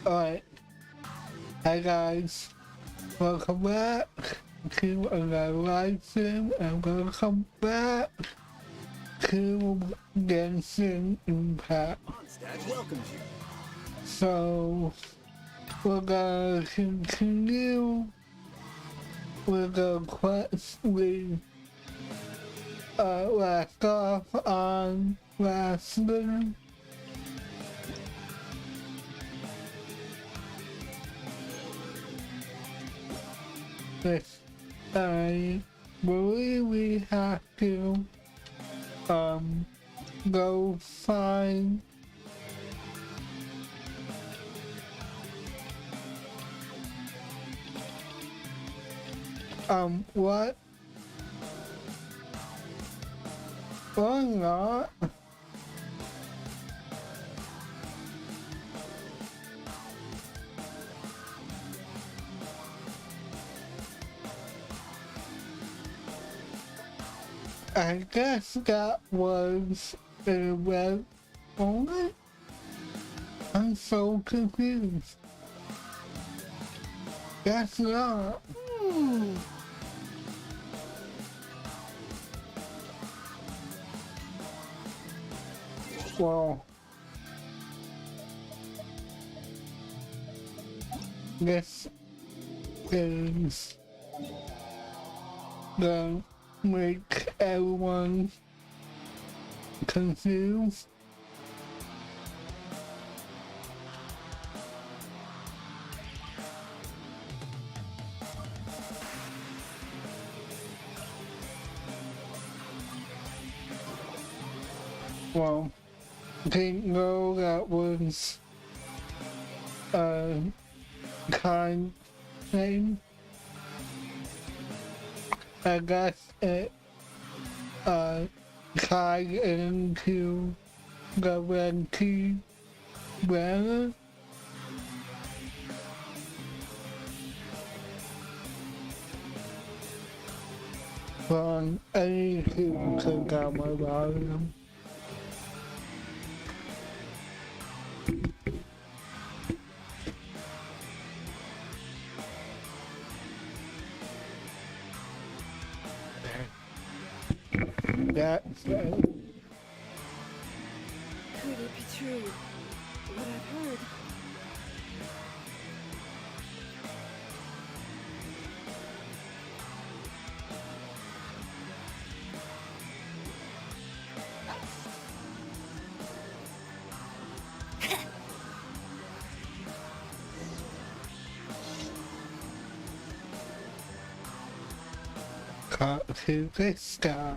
Alright, hi guys, welcome back to another live stream and welcome back to Genshin Impact. So, we're gonna continue with the quest we left off on last stream. I believe we have to go find what or not. I guess that was a red only? I'm so confused. That's not. Well, this is the make everyone confused. Well, didn't know that was a kind thing. I guess it tied into the red key banner. From any who took out my volume. That's Could it be true? What I've heard? cut to the sky.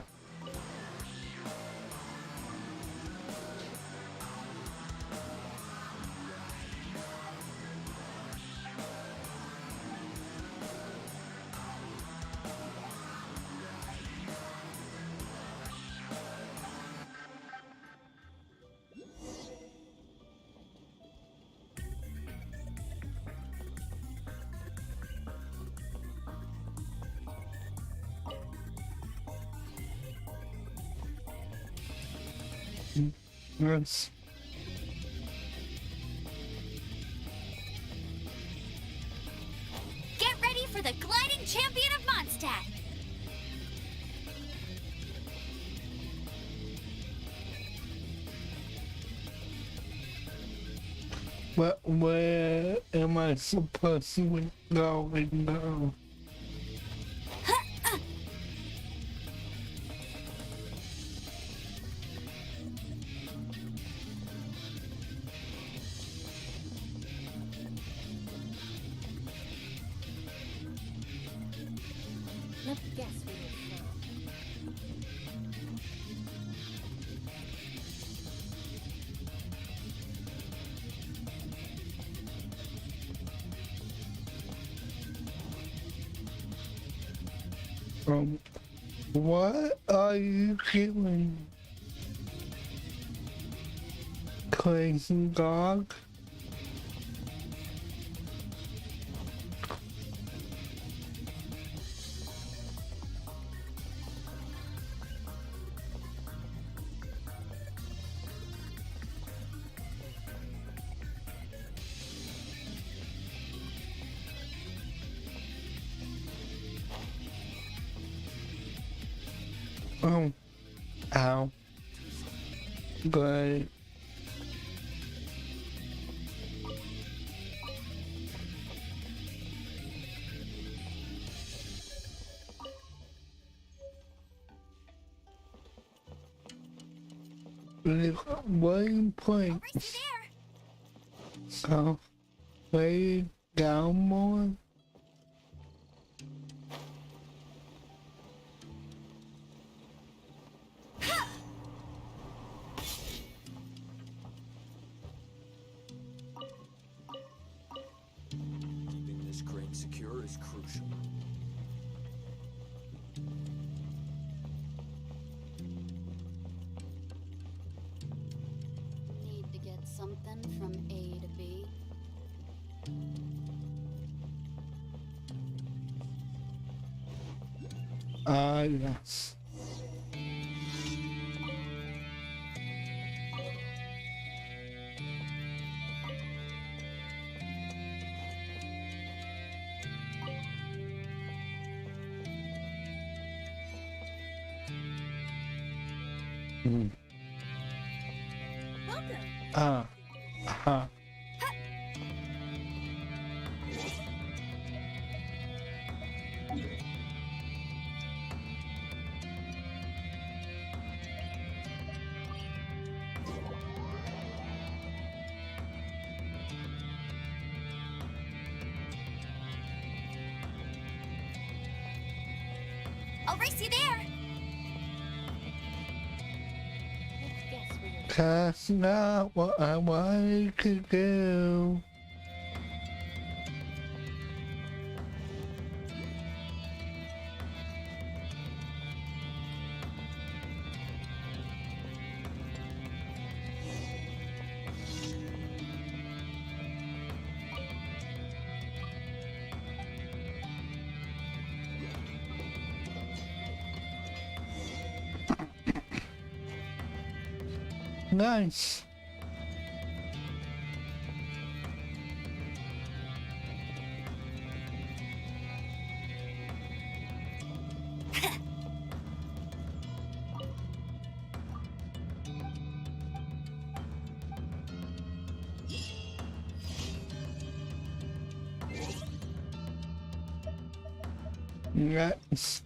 Yes. Get ready for the gliding champion of Mondstadt! But where am I supposed to go and go? Let me guess where you're from. What are you doing? Crazy dog? Oh, ow. But one point. I'll race you there! So, lay down more. Keeping this crane secure is crucial. Need to get something from A to B. Yes. Welcome! Uh-huh. I'll race you there! Let's guess where you're from. That's not what I wanted to do. Nice. Yes.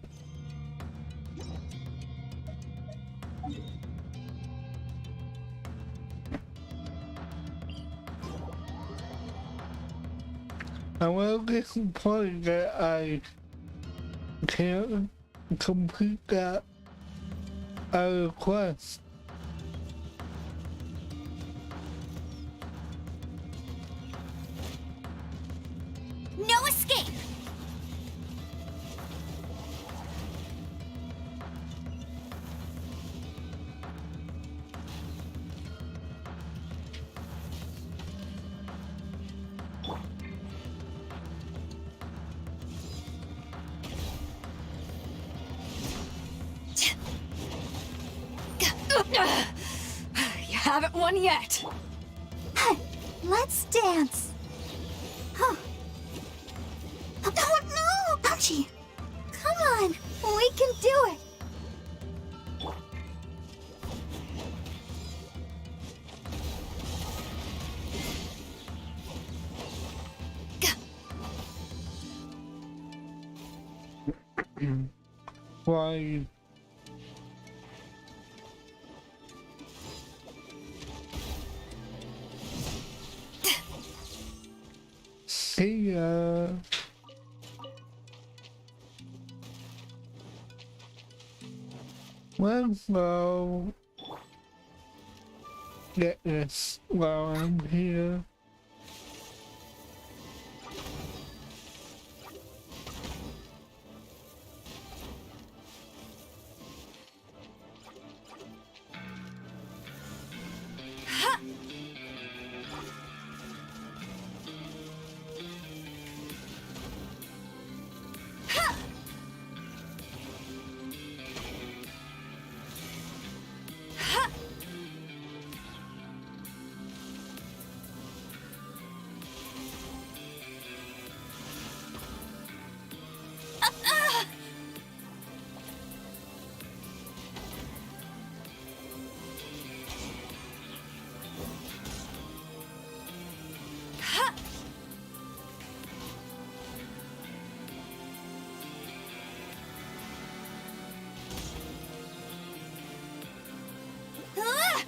I'm a disappointed that I can't complete that request. No escape! You haven't won yet. Let's dance. Huh. Oh no! Archie! Come on! We can do it! Why? See ya. Let's go get this while I'm here.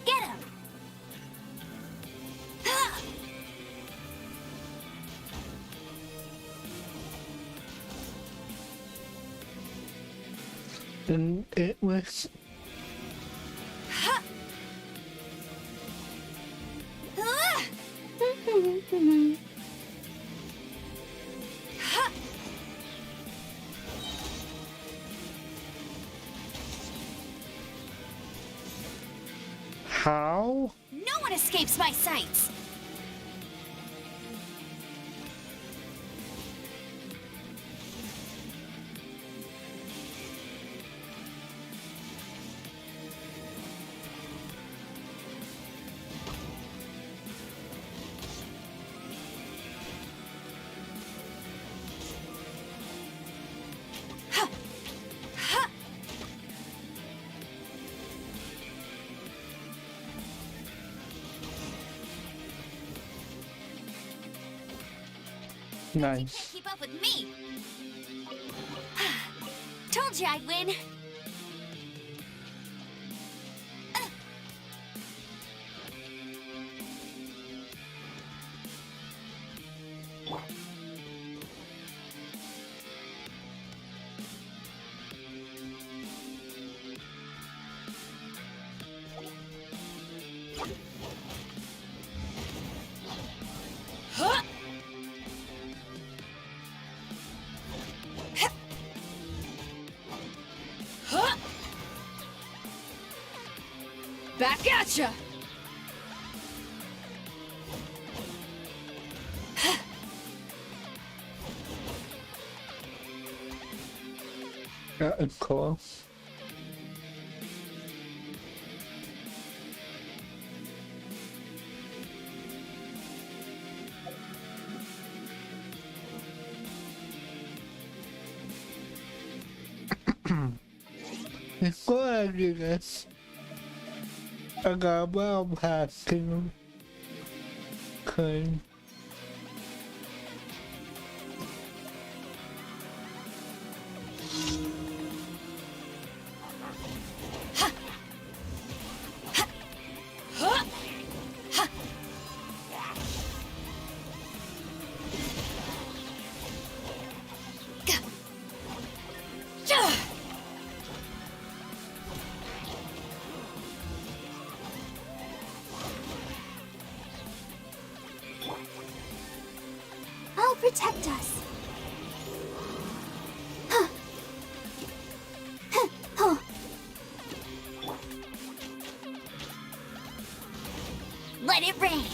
Get him! And it was how? No one escapes my sights! Nice. Keep up with me! Told you I'd win! Back at ya! That is cool. Before I do this, I got a battle pass to claim. protect us. Huh. Huh. Huh. Let it rain.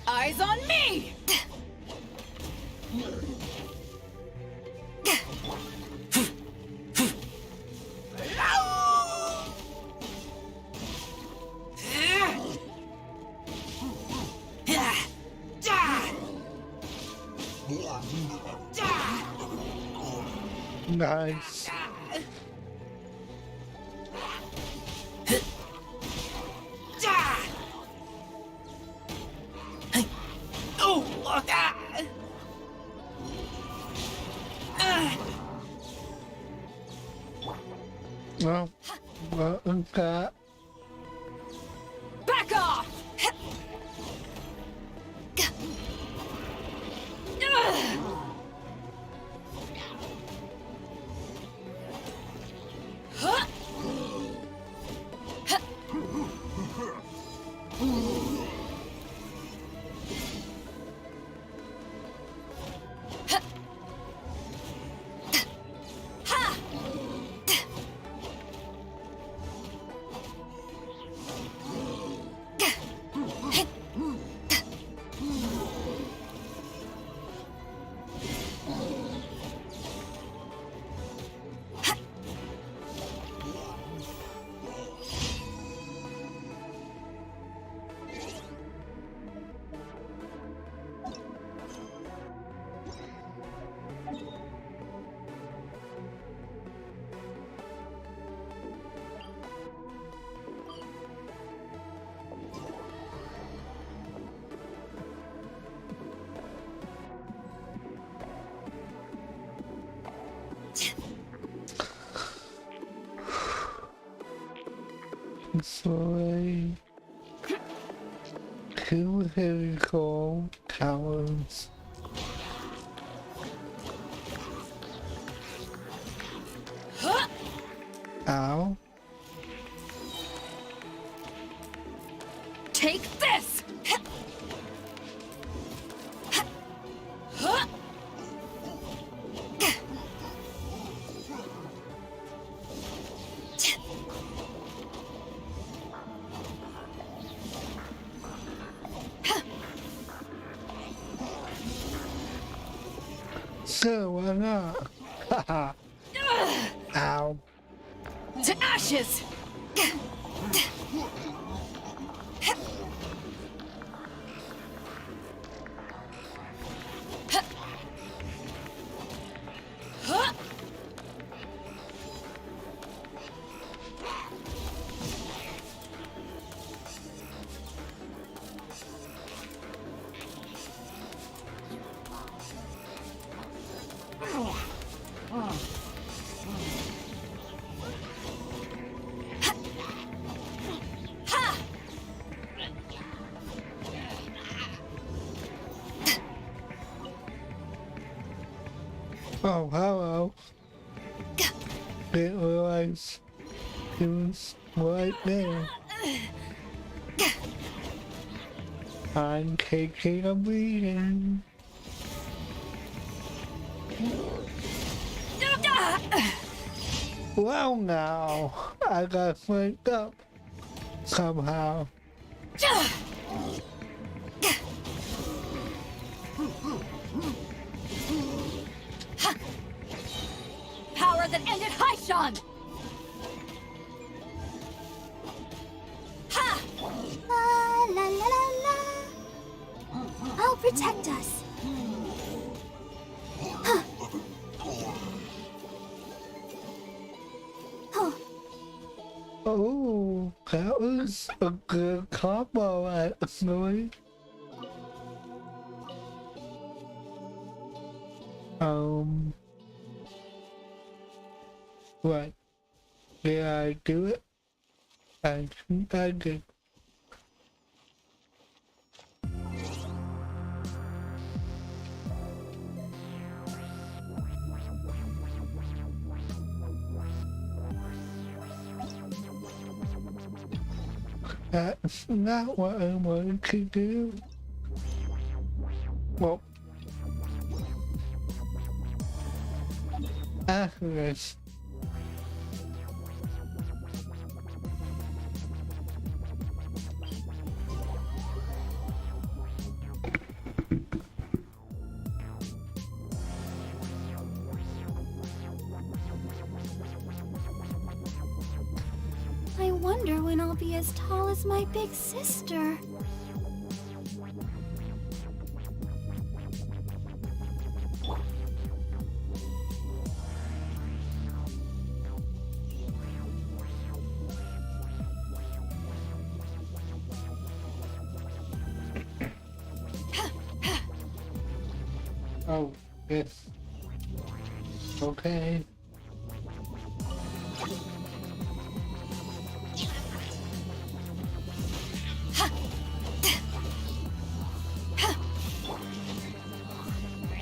Eyes on me! Nice. Well, okay. Back off! Sorry. Two helical cowards. Ow. Take this! So why not? Haha. Ow. To ashes! Oh, hello. Didn't realize he was right there. I'm taking a beating. Well now, I got flicked up somehow. Power that ended Haishan! Ha! La la la la la. I'll protect us. Huh. Huh. Oh, that was a good combo actually. Right. Did I do it? I think I did. That's not what I wanted to do. Well, after this, I wonder when I'll be as tall as my big sister. oh, yes. Okay.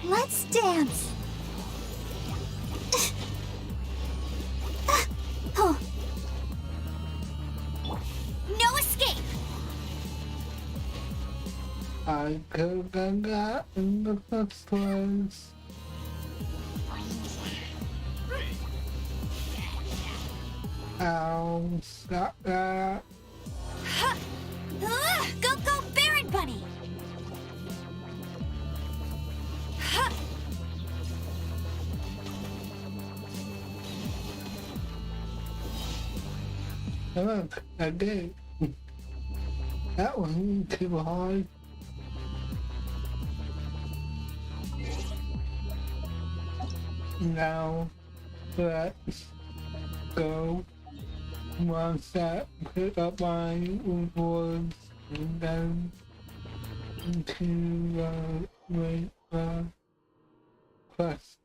Let's dance. Oh, No escape! I could have got in the first place. Ow, stop that. Go, go, Baron Bunny! Look, I did. That wasn't too hard. Now, let's go. Once that pick up my rewards and then into the quest.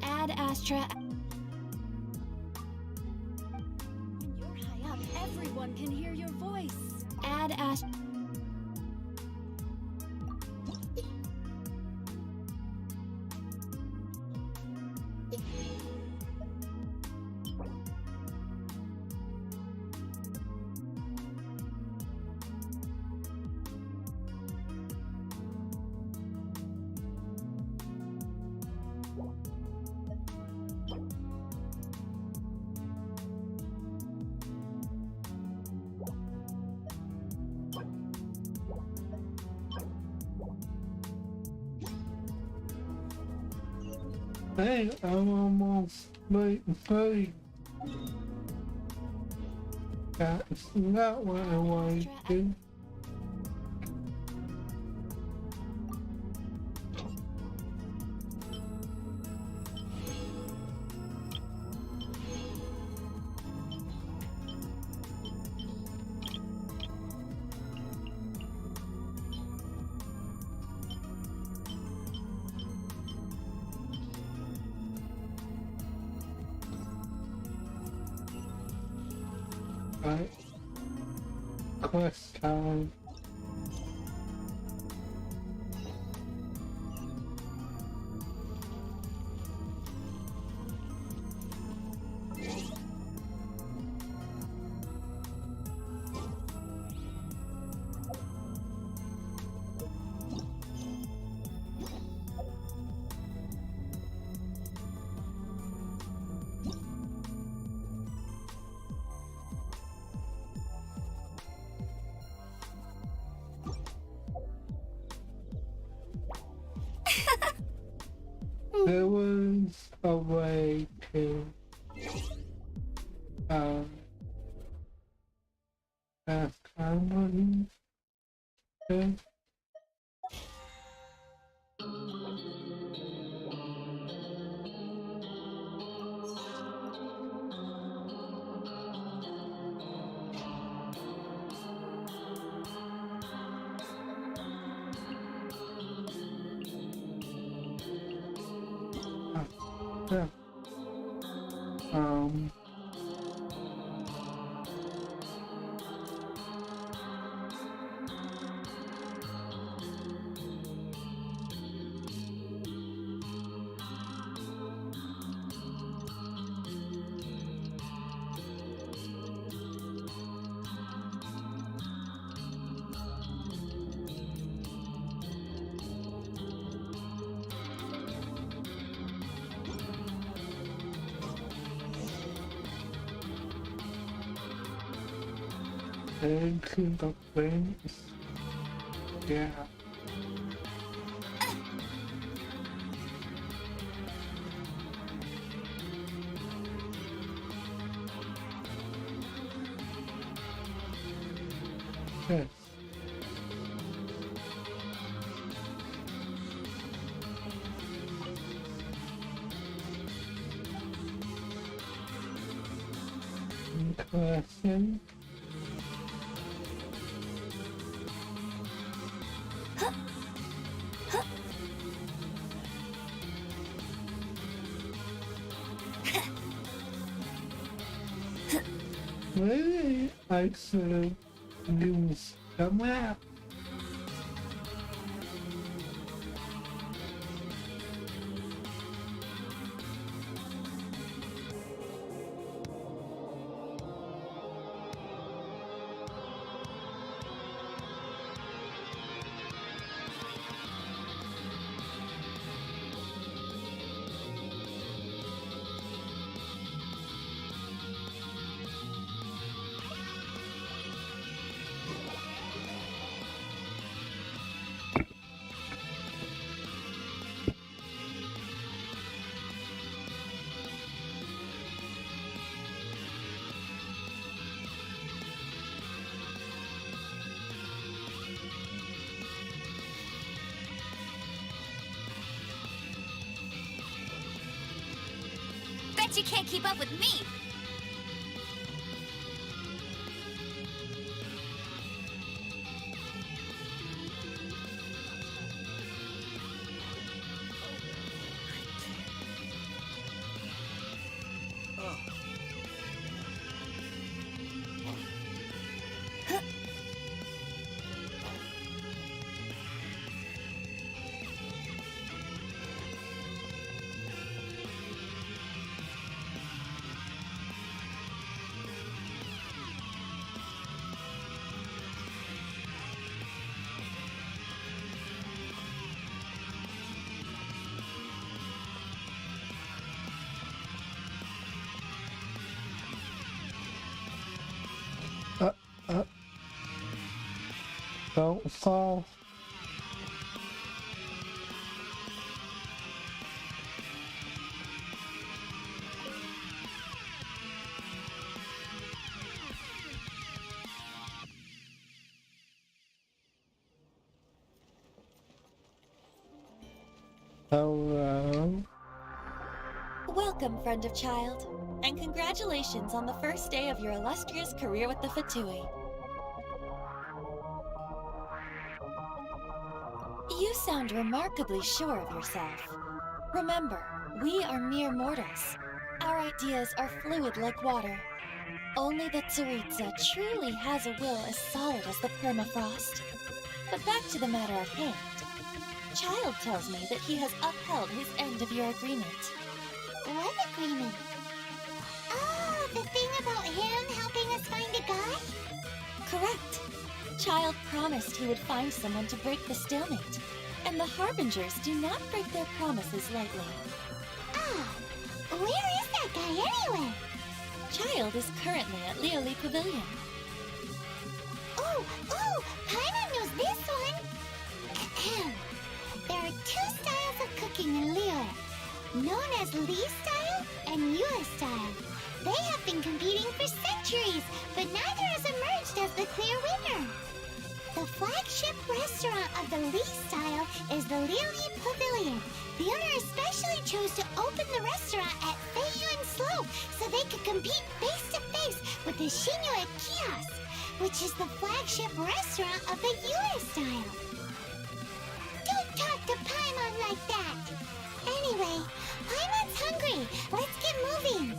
Ad Astra. When you're high up, everyone can hear your voice. Ad Astra. Hey, I'm almost late free. That's not what I wanted to do. Right. Quest time. There was a way to ask someone to yeah. into the things. Yeah. Yes. Question. Maybe I should use the map. Bet you can't keep up with me. Uh, don't fall. Hello. Welcome, friend of child, and congratulations on the first day of your illustrious career with the Fatui. You sound remarkably sure of yourself. Remember, we are mere mortals. Our ideas are fluid like water. Only the Tsaritsa truly has a will as solid as the permafrost. But back to the matter at hand. Child tells me that he has upheld his end of your agreement. What agreement? Oh, the thing about him helping us find a guy? Correct. Child promised he would find someone to break the stalemate, and the Harbingers do not break their promises lightly. Ah, where is that guy anyway? Child is currently at Leoli Pavilion. Oh, Paimon knows this one. Ahem. There are two styles of cooking in Liyue, known as Li style and Yue style. They have been competing for centuries, but neither has emerged as the clear winner. The flagship restaurant of the Li style is the Leoli Pavilion. The owner especially chose to open the restaurant at Feiyuan Slope so they could compete face-to-face with the Shinyue Kiosk, which is the flagship restaurant of the Yue style. Don't talk to Paimon like that! Anyway, Paimon's hungry. Let's get moving.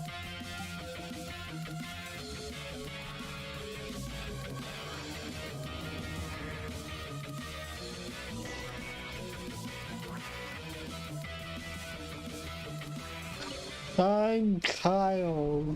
I'm Kyle.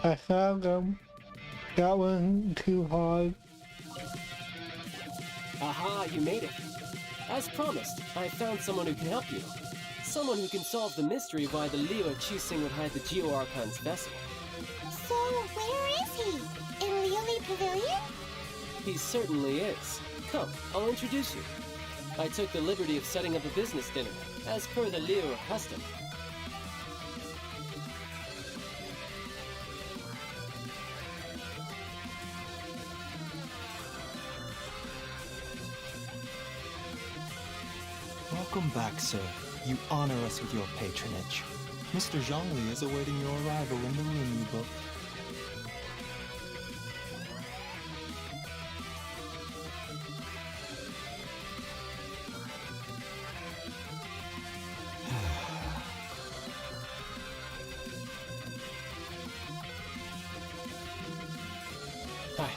I found them. That one too hard. Aha, you made it. As promised, I found someone who can help you. Someone who can solve the mystery of why the Liu Qixing would hide the Geo-Archon's vessel. So, where is he? In Liuli Pavilion? He certainly is. Come, I'll introduce you. I took the liberty of setting up a business dinner, as per the Liu custom. Welcome back, sir. You honor us with your patronage. Mr. Zhongli is awaiting your arrival in the room you booked. Hi.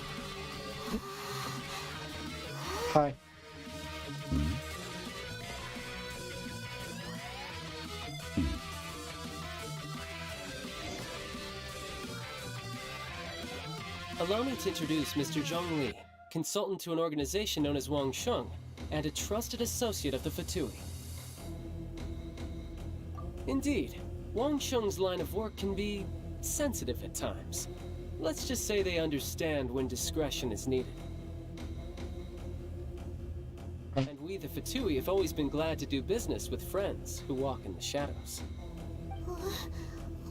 Hi. Allow me to introduce Mr. Zhong Li, consultant to an organization known as Wang Sheng, and a trusted associate of the Fatui. Indeed, Wang Sheng's line of work can be sensitive at times. Let's just say they understand when discretion is needed. And we, the Fatui, have always been glad to do business with friends who walk in the shadows.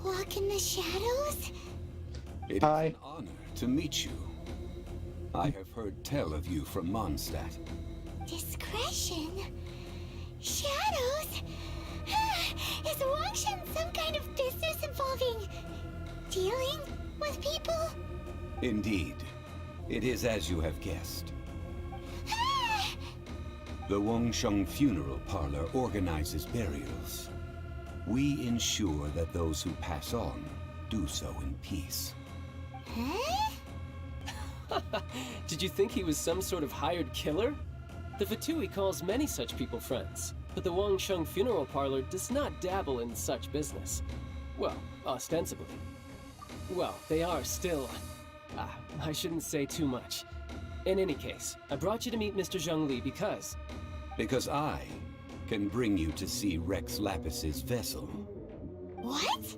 Walk in the shadows? It is Hi. an honor to meet you. I have heard tell of you from Mondstadt. Discretion? Shadows? Is Wangshan some kind of business involving dealing with people? Indeed, it is as you have guessed. The Wangsheng Funeral Parlor organizes burials. We ensure that those who pass on do so in peace. Huh? Did you think he was some sort of hired killer? The Fatui calls many such people friends, but the Wangsheng Funeral Parlor does not dabble in such business. Well, ostensibly. Well, they are still... I shouldn't say too much. In any case, I brought you to meet Mr. Zhong Li because... Because I can bring you to see Rex Lapis's vessel. What?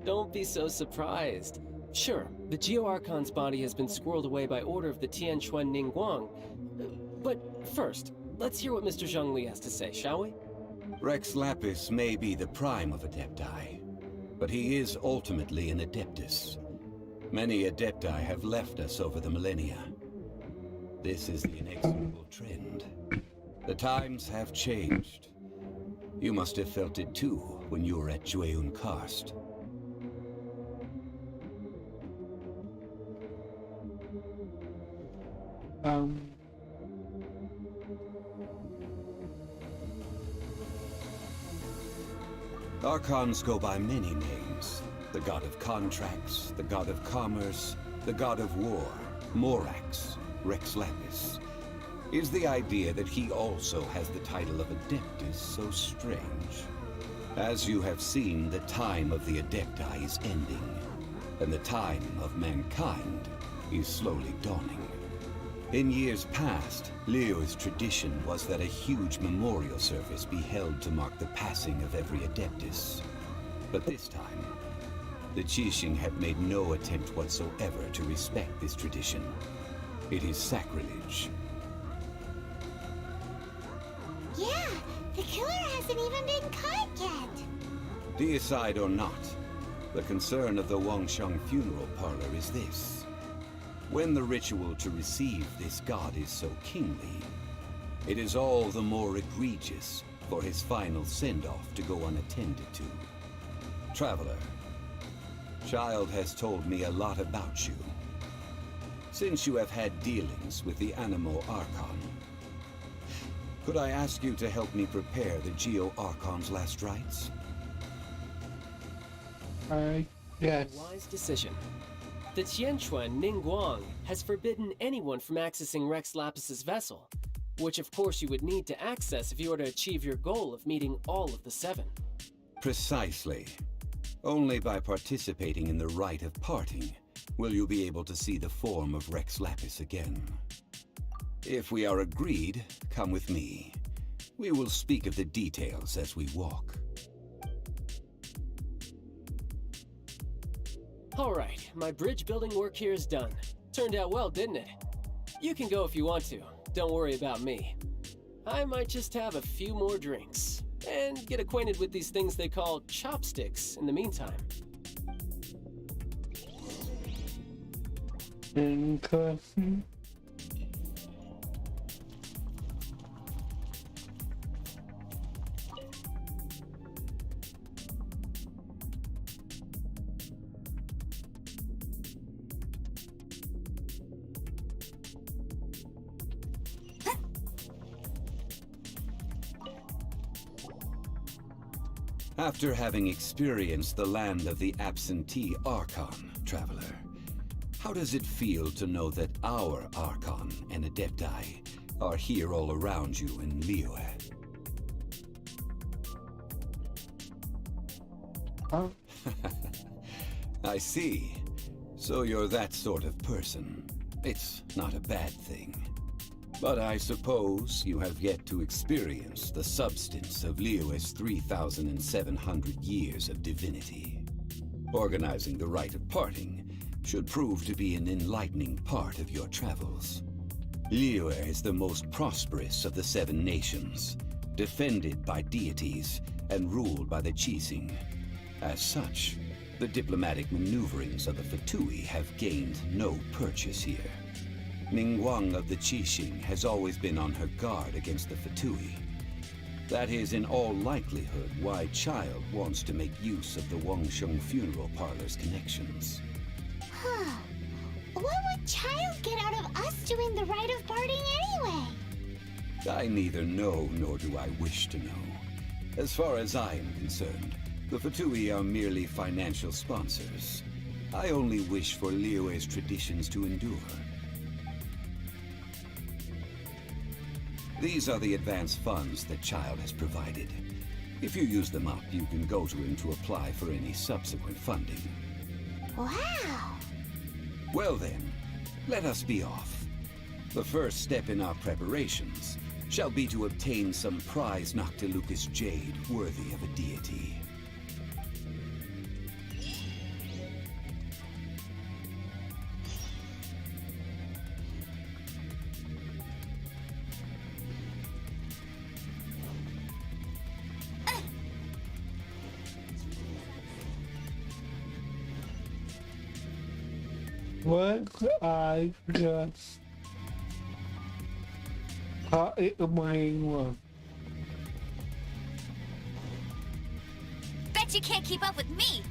Don't be so surprised. Sure, the Geo-Archon's body has been squirreled away by order of the Tianquan Ningguang. But first, let's hear what Mr. Zhong Li has to say, shall we? Rex Lapis may be the prime of Adepti, but he is ultimately an Adeptus. Many Adepti have left us over the millennia. This is the inexorable trend. The times have changed. You must have felt it too when you were at Jueyun Karst. Archons go by many names. The god of contracts, the god of commerce, the god of war, Morax, Rex Lapis. Is the idea that he also has the title of Adeptus so strange? As you have seen, the time of the Adepti is ending, and the time of mankind is slowly dawning. In years past, Liu's tradition was that a huge memorial service be held to mark the passing of every Adeptus. But this time, the Qixing have made no attempt whatsoever to respect this tradition. It is sacrilege. Yeah, the killer hasn't even been caught yet. Deicide or not, the concern of the Wangsheng Funeral Parlor is this. When the ritual to receive this god is so kingly, it is all the more egregious for his final send-off to go unattended to. Traveler, Child has told me a lot about you. Since you have had dealings with the Animo Archon, could I ask you to help me prepare the Geo-Archon's last rites? Yes. Wise decision. The Tianquan Ningguang has forbidden anyone from accessing Rex Lapis's vessel, which of course you would need to access if you were to achieve your goal of meeting all of the 7. Precisely. Only by participating in the rite of parting will you be able to see the form of Rex Lapis again. If we are agreed, come with me. We will speak of the details as we walk. All right, my bridge building work here is done. Turned out well, didn't it? You can go if you want to. Don't worry about me. I might just have a few more drinks and get acquainted with these things they call chopsticks in the meantime. Interesting. After having experienced the land of the absentee Archon, Traveler, how does it feel to know that our Archon and Adepti are here all around you in Liyue? Huh? I see. So you're that sort of person. It's not a bad thing. But I suppose you have yet to experience the substance of Liyue's 3,700 years of divinity. Organizing the rite of parting should prove to be an enlightening part of your travels. Liyue is the most prosperous of the 7 nations, defended by deities and ruled by the Qixing. As such, the diplomatic maneuverings of the Fatui have gained no purchase here. Ningguang of the Qixing has always been on her guard against the Fatui. That is in all likelihood why Child wants to make use of the Wangsheng funeral parlor's connections. Huh. What would Child get out of us doing the rite of parting anyway? I neither know nor do I wish to know. As far as I am concerned, the Fatui are merely financial sponsors. I only wish for Liyue's traditions to endure. These are the advance funds that Child has provided. If you use them up, you can go to him to apply for any subsequent funding. Wow! Well then, let us be off. The first step in our preparations shall be to obtain some prize Noctilucus jade worthy of a deity. What I just thought it was. Bet you can't keep up with me!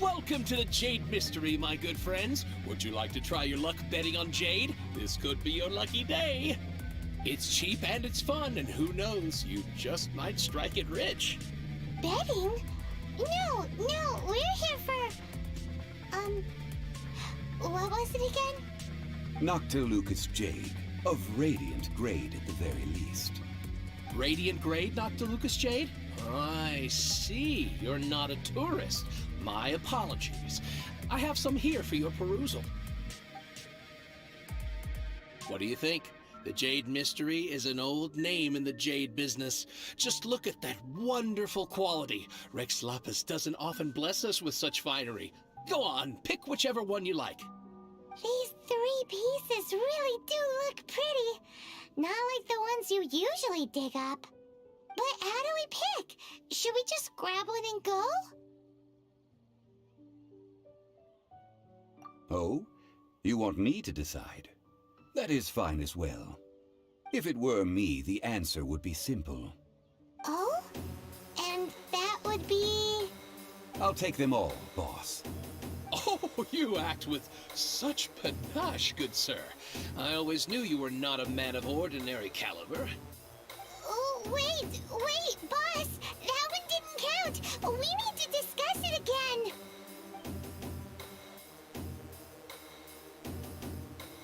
Welcome to the Jade Mystery, my good friends. Would you like to try your luck betting on Jade? This could be your lucky day. It's cheap and it's fun, and who knows, you just might strike it rich. Betting? No, we're here for... what was it again? Noctilucus jade, of radiant grade at the very least. Radiant grade, Noctilucus Jade? I see. You're not a tourist. My apologies. I have some here for your perusal. What do you think? The Jade Mystery is an old name in the jade business. Just look at that wonderful quality. Rex Lapis doesn't often bless us with such finery. Go on, pick whichever one you like. These 3 pieces really do look pretty. Not like the ones you usually dig up. But how do we pick? Should we just grab one and go? Oh? You want me to decide? That is fine as well. If it were me, the answer would be simple. Oh? And that would be... I'll take them all, boss. Oh, you act with such panache, good sir. I always knew you were not a man of ordinary caliber. Oh, wait, boss! That one didn't count! We need to discuss it again!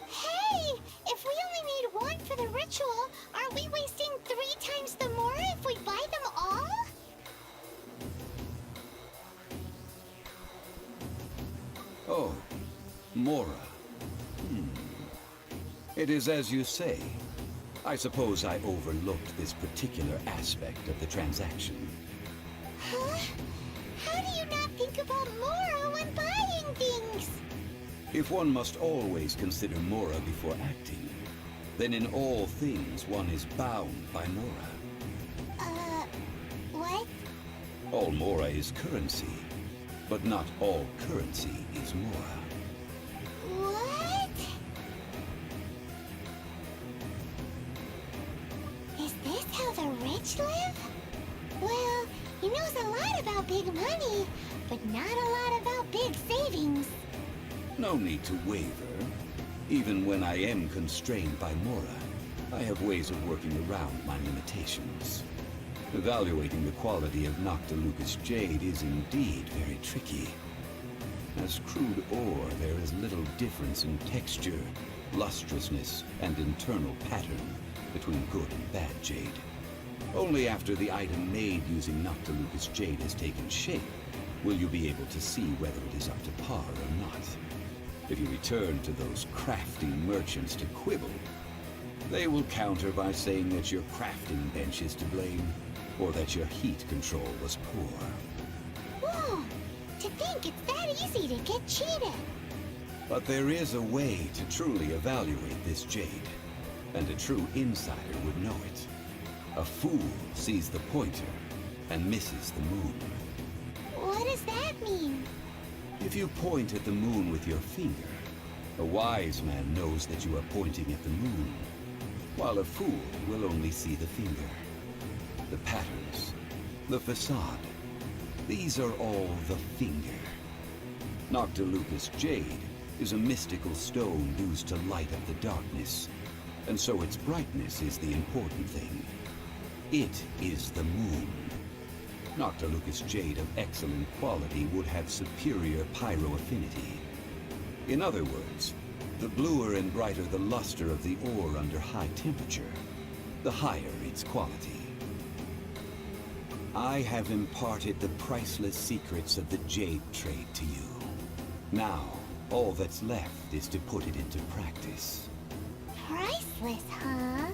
Hey! If we only need 1 for the ritual, aren't we wasting 3 times the more? Oh, Mora. It is as you say. I suppose I overlooked this particular aspect of the transaction. Huh? How do you not think about Mora when buying things? If one must always consider Mora before acting, then in all things one is bound by Mora. What? All Mora is currency, but not all currency is Mora. What? Is this how the rich live? Well, he knows a lot about big money, but not a lot about big savings. No need to waver. Even when I am constrained by Mora, I have ways of working around my limitations. Evaluating the quality of Noctilucous jade is indeed very tricky. As crude ore, there is little difference in texture, lustrousness, and internal pattern between good and bad jade. Only after the item made using Noctilucous jade has taken shape will you be able to see whether it is up to par or not. If you return to those crafty merchants to quibble, they will counter by saying that your crafting bench is to blame, or that your heat control was poor. Whoa! To think it's that easy to get cheated. But there is a way to truly evaluate this jade, and a true insider would know it. A fool sees the pointer and misses the moon. What does that mean? If you point at the moon with your finger, a wise man knows that you are pointing at the moon, while a fool will only see the finger. The patterns, the facade, these are all the finger. Noctilucous jade is a mystical stone used to light up the darkness, and so its brightness is the important thing. It is the moon. Noctilucous jade of excellent quality would have superior pyro affinity. In other words, the bluer and brighter the luster of the ore under high temperature, the higher its quality. I have imparted the priceless secrets of the jade trade to you. Now, all that's left is to put it into practice. Priceless, huh?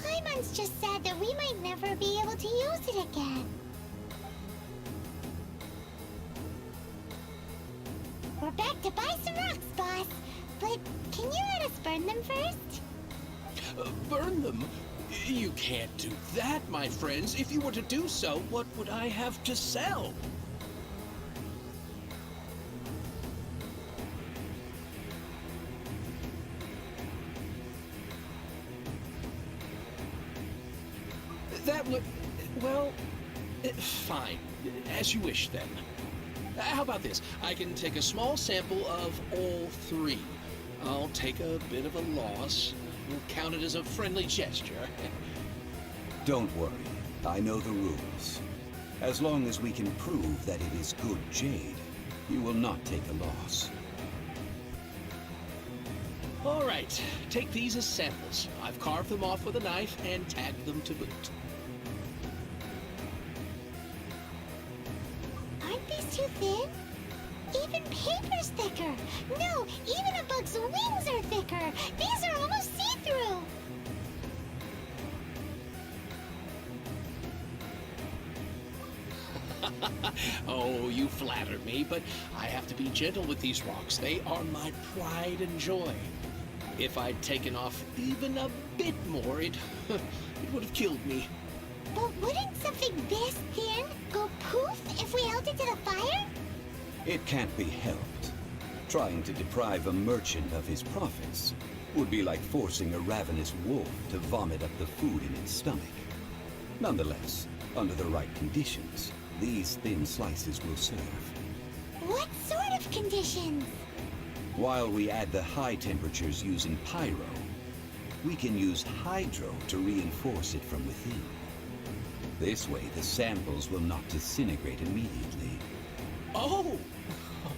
Hyman's just said that we might never be able to use it again. We're back to buy some rocks, boss. But can you let us burn them first? Burn them? You can't do that, my friends. If you were to do so, what would I have to sell? That would... well... fine. As you wish, then. How about this? I can take a small sample of all three. I'll take a bit of a loss. We'll count it as a friendly gesture. Don't worry. I know the rules. As long as we can prove that it is good jade, you will not take a loss. All right. Take these as samples. I've carved them off with a knife and tagged them to boot. Aren't these too thin? Even paper's thicker. No, even a bug's wings are thicker. These are almost see-through. Oh, you flatter me, but I have to be gentle with these rocks. They are my pride and joy. If I'd taken off even a bit more, it would have killed me. But wouldn't something this thin go poof if we held it to the fire? It can't be helped. Trying to deprive a merchant of his profits would be like forcing a ravenous wolf to vomit up the food in its stomach. Nonetheless, under the right conditions, these thin slices will serve. What sort of conditions? While we add the high temperatures using pyro, we can use hydro to reinforce it from within. This way, the samples will not disintegrate immediately. Oh!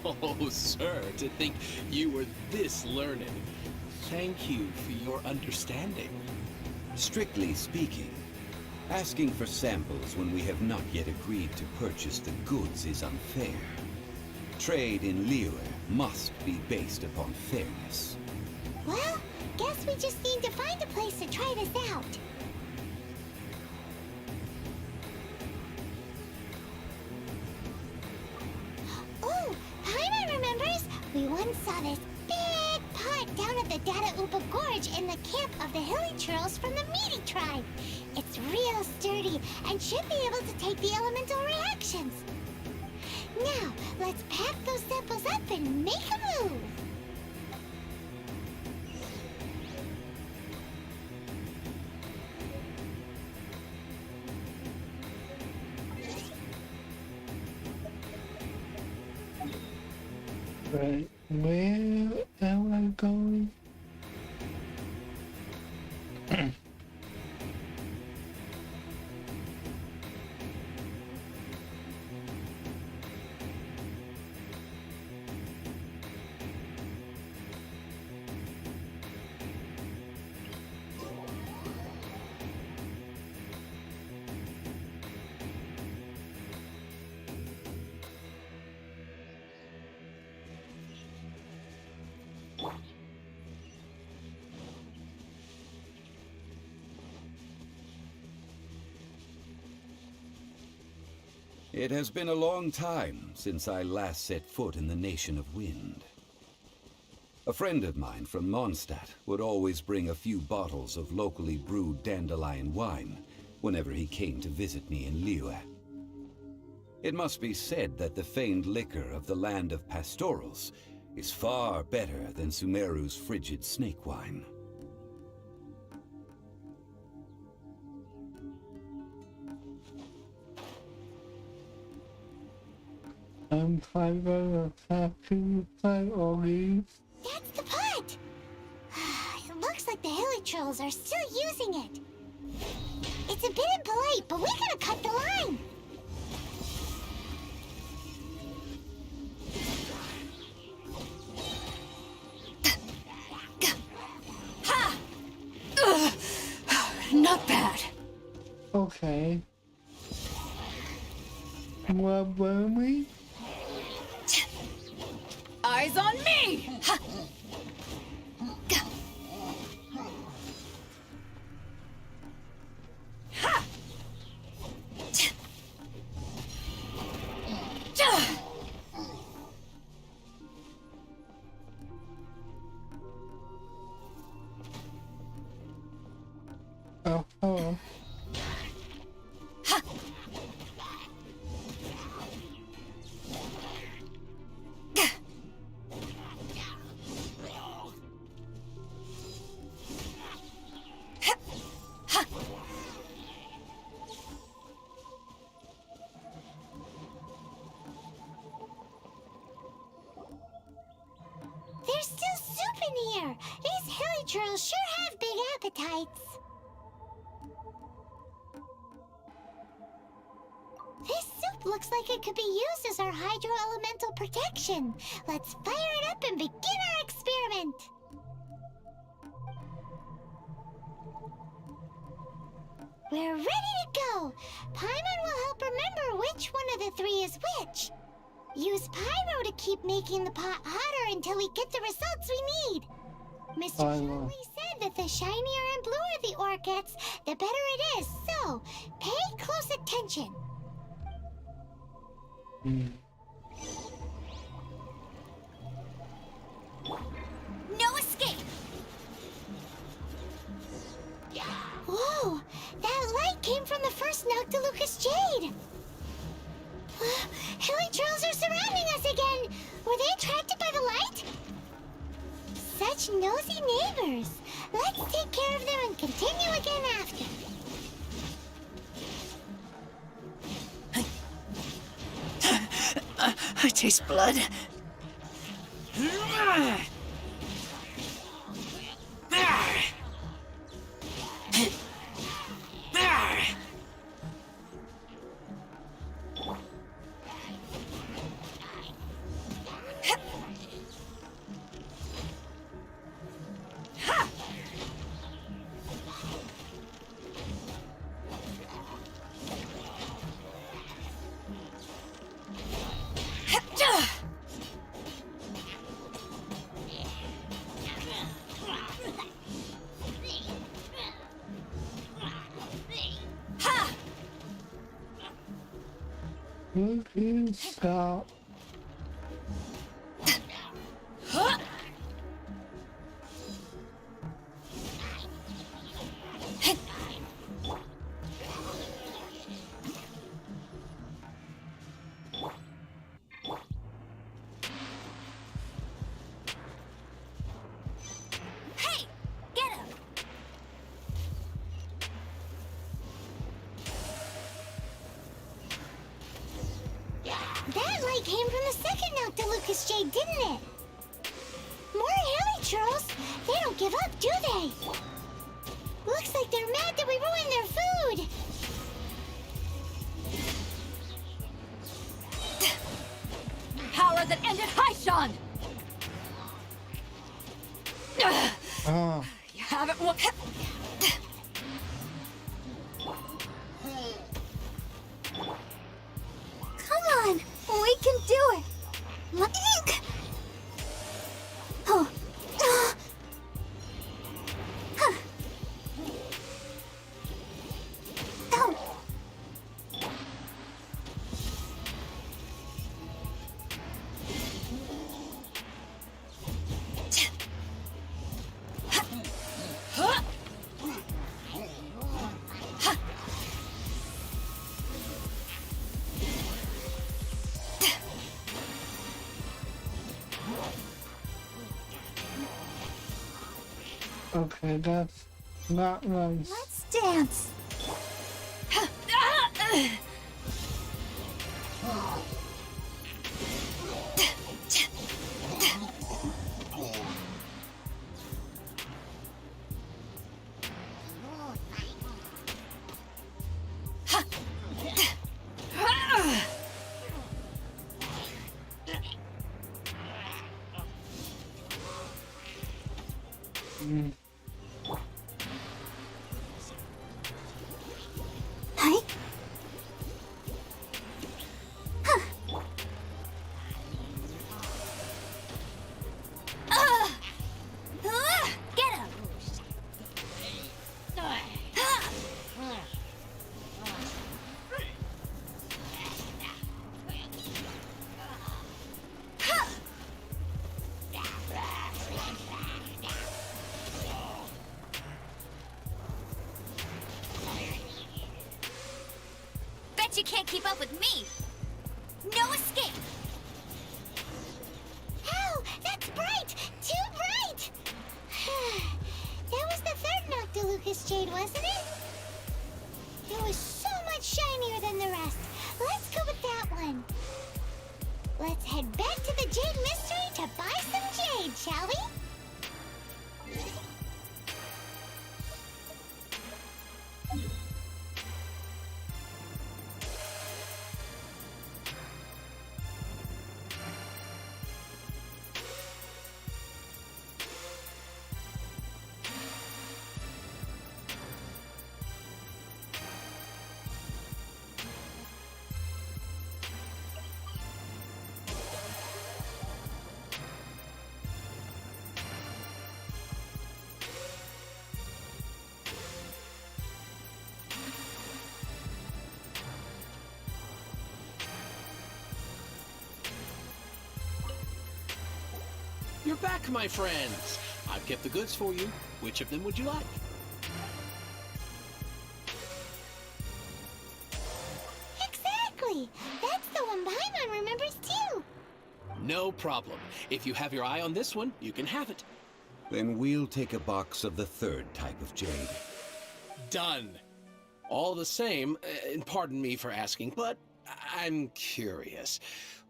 Oh, sir, to think you were this learned. Thank you for your understanding. Strictly speaking, asking for samples when we have not yet agreed to purchase the goods is unfair. Trade in Liyue must be based upon fairness. Well, guess we just need to find a place to try this out. Oh, Paimon remembers! We once saw this big pot down at the Data Upa Gorge in the camp of the hilly churls from the Meaty tribe. It's real sturdy and should be able to take the elemental reactions. Now, let's pack those samples up and make a move. Right, where am I going? It has been a long time since I last set foot in the Nation of Wind. A friend of mine from Mondstadt would always bring a few bottles of locally brewed dandelion wine whenever he came to visit me in Liyue. It must be said that the famed liquor of the land of pastorals is far better than Sumeru's frigid snake wine. I'm gonna have to find all these. That's the pot! It looks like the hilly trolls are still using it. It's a bit impolite, but we gotta cut the line. Not bad. Okay. What were we? Eyes on me! Ha! Ha! Oh, oh. There's still soup in here. These hilly trolls sure have big appetites. This soup looks like it could be used as our hydro-elemental protection. Let's fire it up and begin our experiment. We're ready to go. Paimon will help remember which one of the three is which. Use pyro to keep making the pot hotter until we get the results we need. Mr. Pyro. Shirley said that the shinier and bluer the ore gets, the better it is. So, pay close attention. No escape! Whoa! That light came from the first Noctilucous Jade! Hilly trolls are surrounding us again! Were they attracted by the light? Such nosy neighbors! Let's take care of them and continue again after. I taste blood. Who is Scott? Hey! Get him! That light came from the second Noctilucous Jade, didn't it? More helichurls? They don't give up, do they? Looks like they're mad that we ruined their food. Power that ended Haishan! Oh, You haven't won. Come on, we can do it. Link. Oh. Huh. Oh. okay, that's not nice. Let's dance. Mm. Hi. Huh. Get him! Bet you can't keep up with me! No escape! Ow, that's bright! Too bright! That was the third Noctilucous Jade, wasn't it? It was so much shinier than the rest. Let's go with that one. Let's head back to the Jade Mystery to buy some jade, shall we? You're back, my friends. I've kept the goods for you. Which of them would you like? Exactly! That's the one Paimon remembers too! No problem. If you have your eye on this one, you can have it. Then we'll take a box of the third type of jade. Done. All the same, and pardon me for asking, but I'm curious.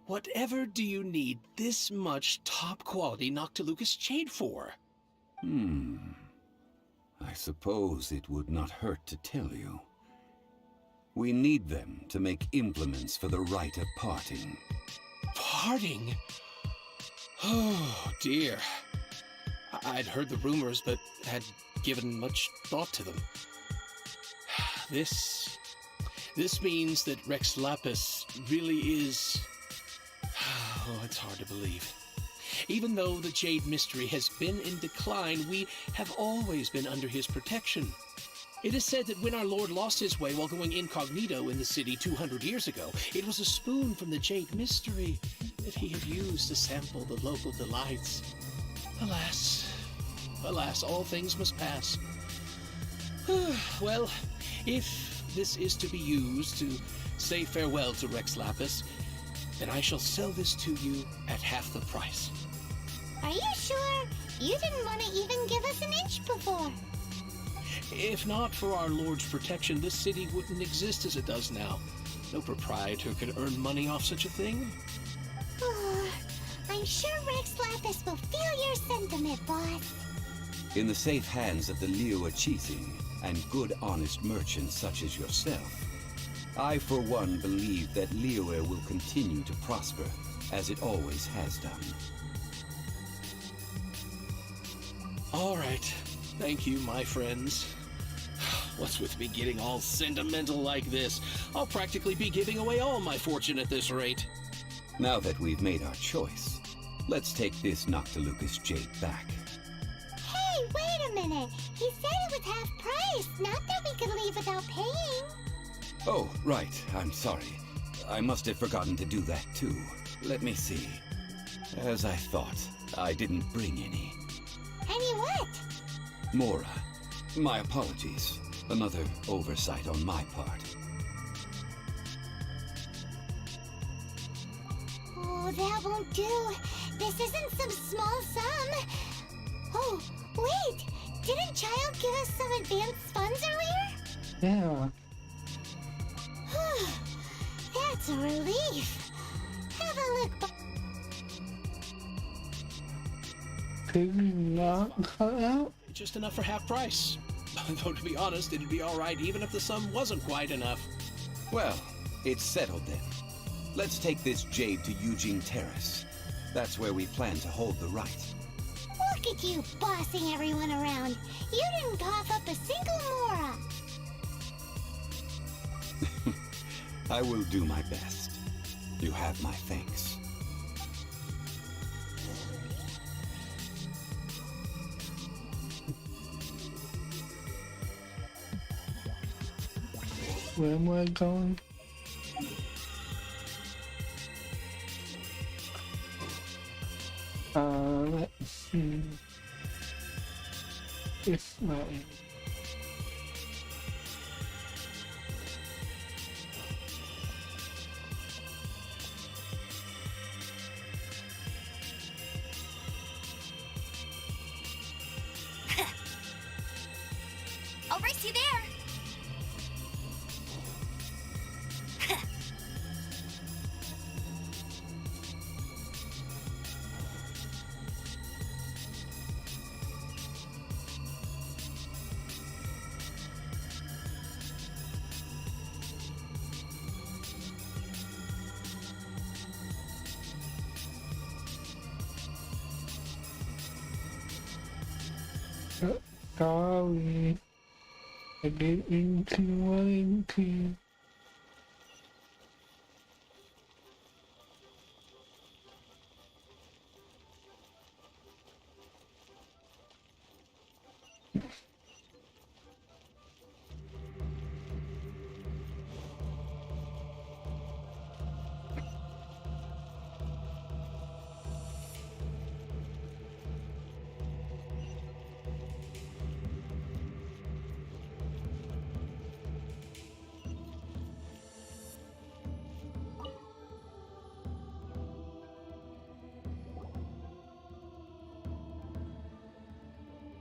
Whatever do you need this much top-quality Noctilucous Jade for? I suppose it would not hurt to tell you. We need them to make implements for the rite of parting. Parting? Oh, dear. I'd heard the rumors, but had given much thought to them. This means that Rex Lapis really is... Oh, it's hard to believe. Even though the Jade Mystery has been in decline, we have always been under his protection. It is said that when our lord lost his way while going incognito in the city 200 years ago, it was a spoon from the Jade Mystery that he had used to sample the local delights. Alas, alas, all things must pass. Well, if this is to be used to say farewell to Rex Lapis, then I shall sell this to you at half the price. Are you sure? You didn't want to even give us an inch before. If not for our lord's protection, this city wouldn't exist as it does now. No proprietor could earn money off such a thing. I'm sure Rex Lapis will feel your sentiment, boss. In the safe hands of the Liu Achisi and good honest merchants such as yourself, I for one believe that Liyue will continue to prosper as it always has done. All right. Thank you, my friends. What's with me getting all sentimental like this? I'll practically be giving away all my fortune at this rate. Now that we've made our choice, let's take this Noctilucous jade back. Hey, wait a minute. He said it was half price, not that we could leave without paying. Oh, right. I'm sorry. I must have forgotten to do that too. Let me see. As I thought, I didn't bring any. Any what? Mora. My apologies. Another oversight on my part. Oh, that won't do. This isn't some small sum. Oh, wait! Didn't Child give us some advanced funds earlier? Yeah. That's a relief. Have a look. Could we not cut out? Just enough for half price. Though to be honest, it'd be all right even if the sum wasn't quite enough. Well, it's settled then. Let's take this jade to Eugene Terrace. That's where we plan to hold the rite. Look at you bossing everyone around. You didn't cough up a single Mora. I will do my best. You have my thanks. Where am I going? Let's see. This way. I'll race you there. Sorry. I didn't want to.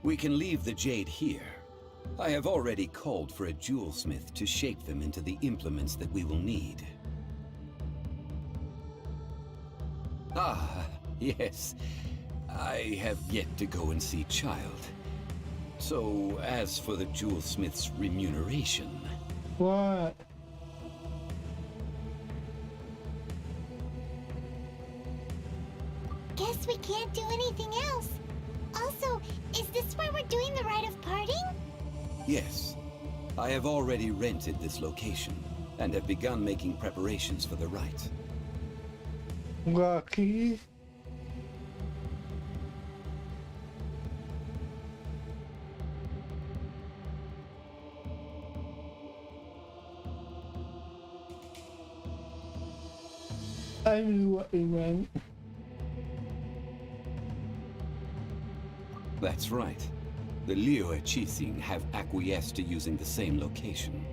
We can leave the jade here. I have already called for a jewelsmith to shape them into the implements that we will need. Ah, yes. I have yet to go and see Child. So, as for the jewelsmith's remuneration... What? Guess we can't do anything else. Also, is this where we're doing the rite of parting? Yes. I have already rented this location, and have begun making preparations for the rite. Lucky. I knew what he meant. That's right. The Liyue Qixing have acquiesced to using the same location.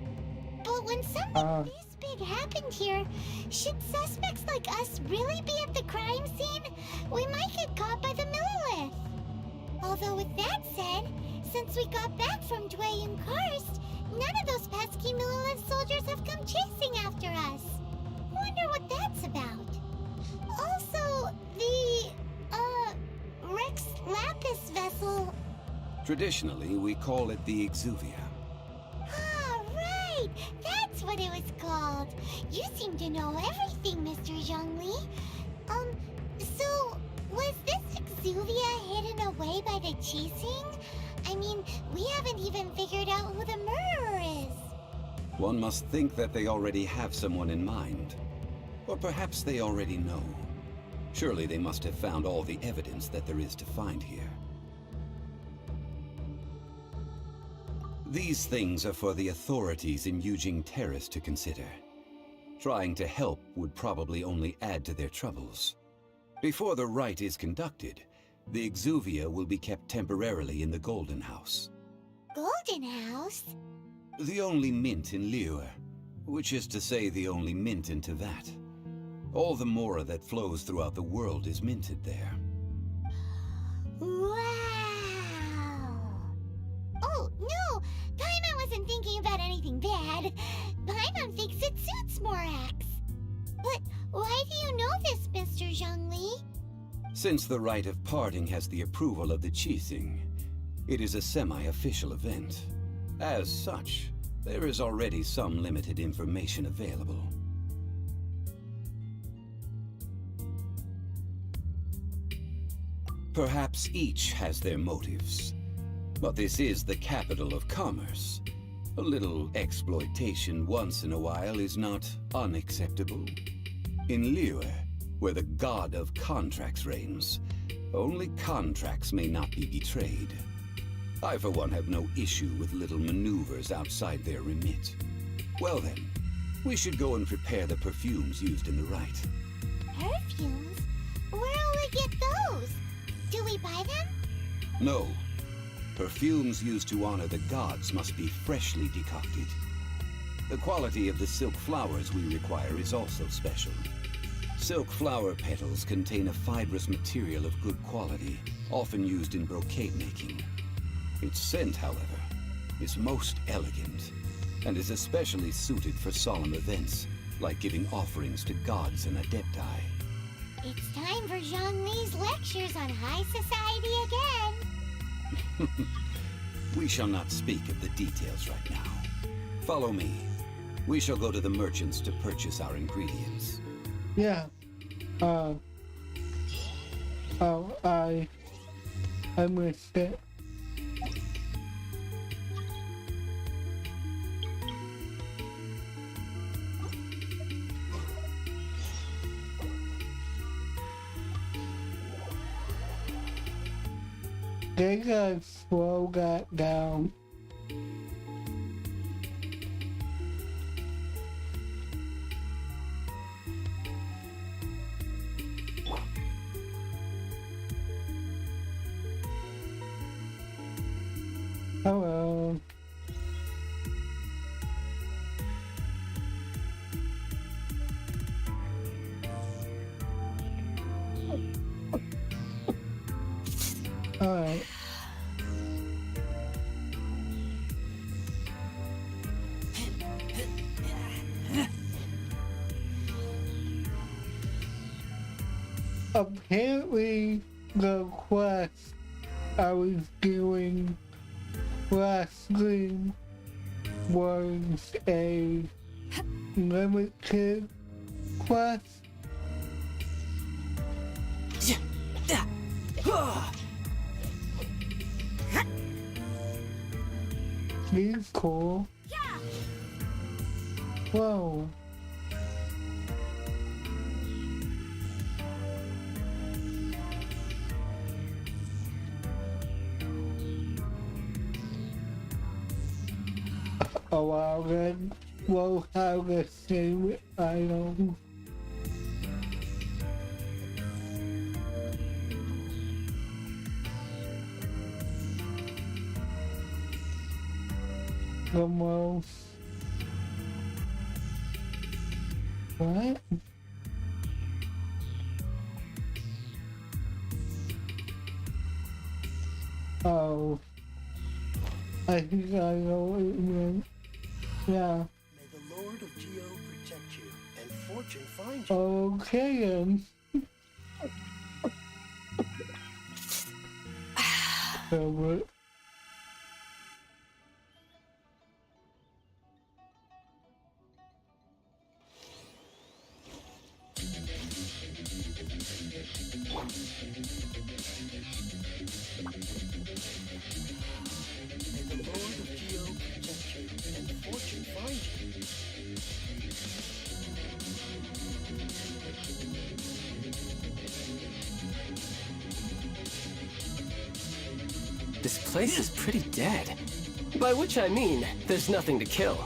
But when something this big happened here, should suspects like us really be at the crime scene? We might get caught by the Millilith. Although with that said, since we got back from Dwayne Karst, none of those pesky Millilith soldiers have come chasing after us. Wonder what that's about. Also, the, Rex Lapis vessel. Traditionally, we call it the Exuvia. Ah, right! That's what it was called. You seem to know everything, Mr. Zhongli. So, was this Exuvia hidden away by the Qixing? I mean, we haven't even figured out who the murderer is. One must think that they already have someone in mind. Or perhaps they already know. Surely they must have found all the evidence that there is to find here. These things are for the authorities in Yujing Terrace to consider. Trying to help would probably only add to their troubles. Before the rite is conducted, the Exuvia will be kept temporarily in the Golden House. Golden House? The only mint in Liyue, which is to say the only mint in Teyvat. All the mora that flows throughout the world is minted there. Wow! Oh, no! Paimon wasn't thinking about anything bad. Paimon thinks it suits Morax. But why do you know this, Mr. Zhongli? Since the rite of parting has the approval of the Qixing, it is a semi-official event. As such, there is already some limited information available. Perhaps each has their motives. But this is the capital of commerce. A little exploitation once in a while is not unacceptable. In Liyue, where the god of contracts reigns, only contracts may not be betrayed. I, for one, have no issue with little maneuvers outside their remit. Well then, we should go and prepare the perfumes used in the rite. Perfumes? Where will we get those? Do we buy them? No. Perfumes used to honor the gods must be freshly decocted. The quality of the silk flowers we require is also special. Silk flower petals contain a fibrous material of good quality, often used in brocade making. Its scent, however, is most elegant, and is especially suited for solemn events, like giving offerings to gods and adepti. It's time for Zhongli's lectures on high society again. We shall not speak of the details right now. Follow me. We shall go to the merchants to purchase our ingredients. Yeah. I missed it. They gotta slow that down. Hello. Alright. Apparently, the quest I was doing last stream was a limited quest. He's cool. Whoa. A while then, we'll have the same item. Come on. What? Oh. I think I know what it meant. Yeah. May the Lord of Geo protect you and fortune find you. Okay then. So what? May the Lord of Geo protect you and fortune find you. This place is pretty dead. By which I mean, there's nothing to kill.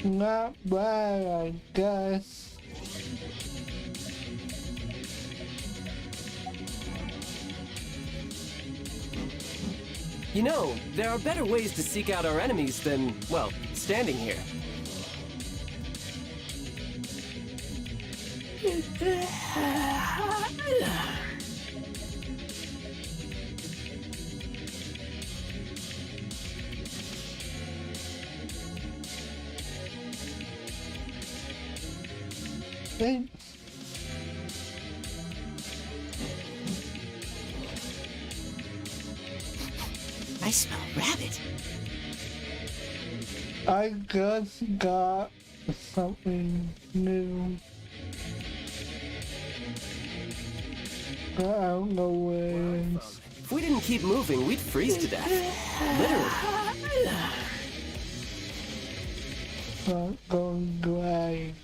Not bad, I guess. You know, there are better ways to seek out our enemies than, well, standing here. I smell rabbit. I just got something new. I don't know where it is. If we didn't keep moving, we'd freeze to death. Literally. Not going dry.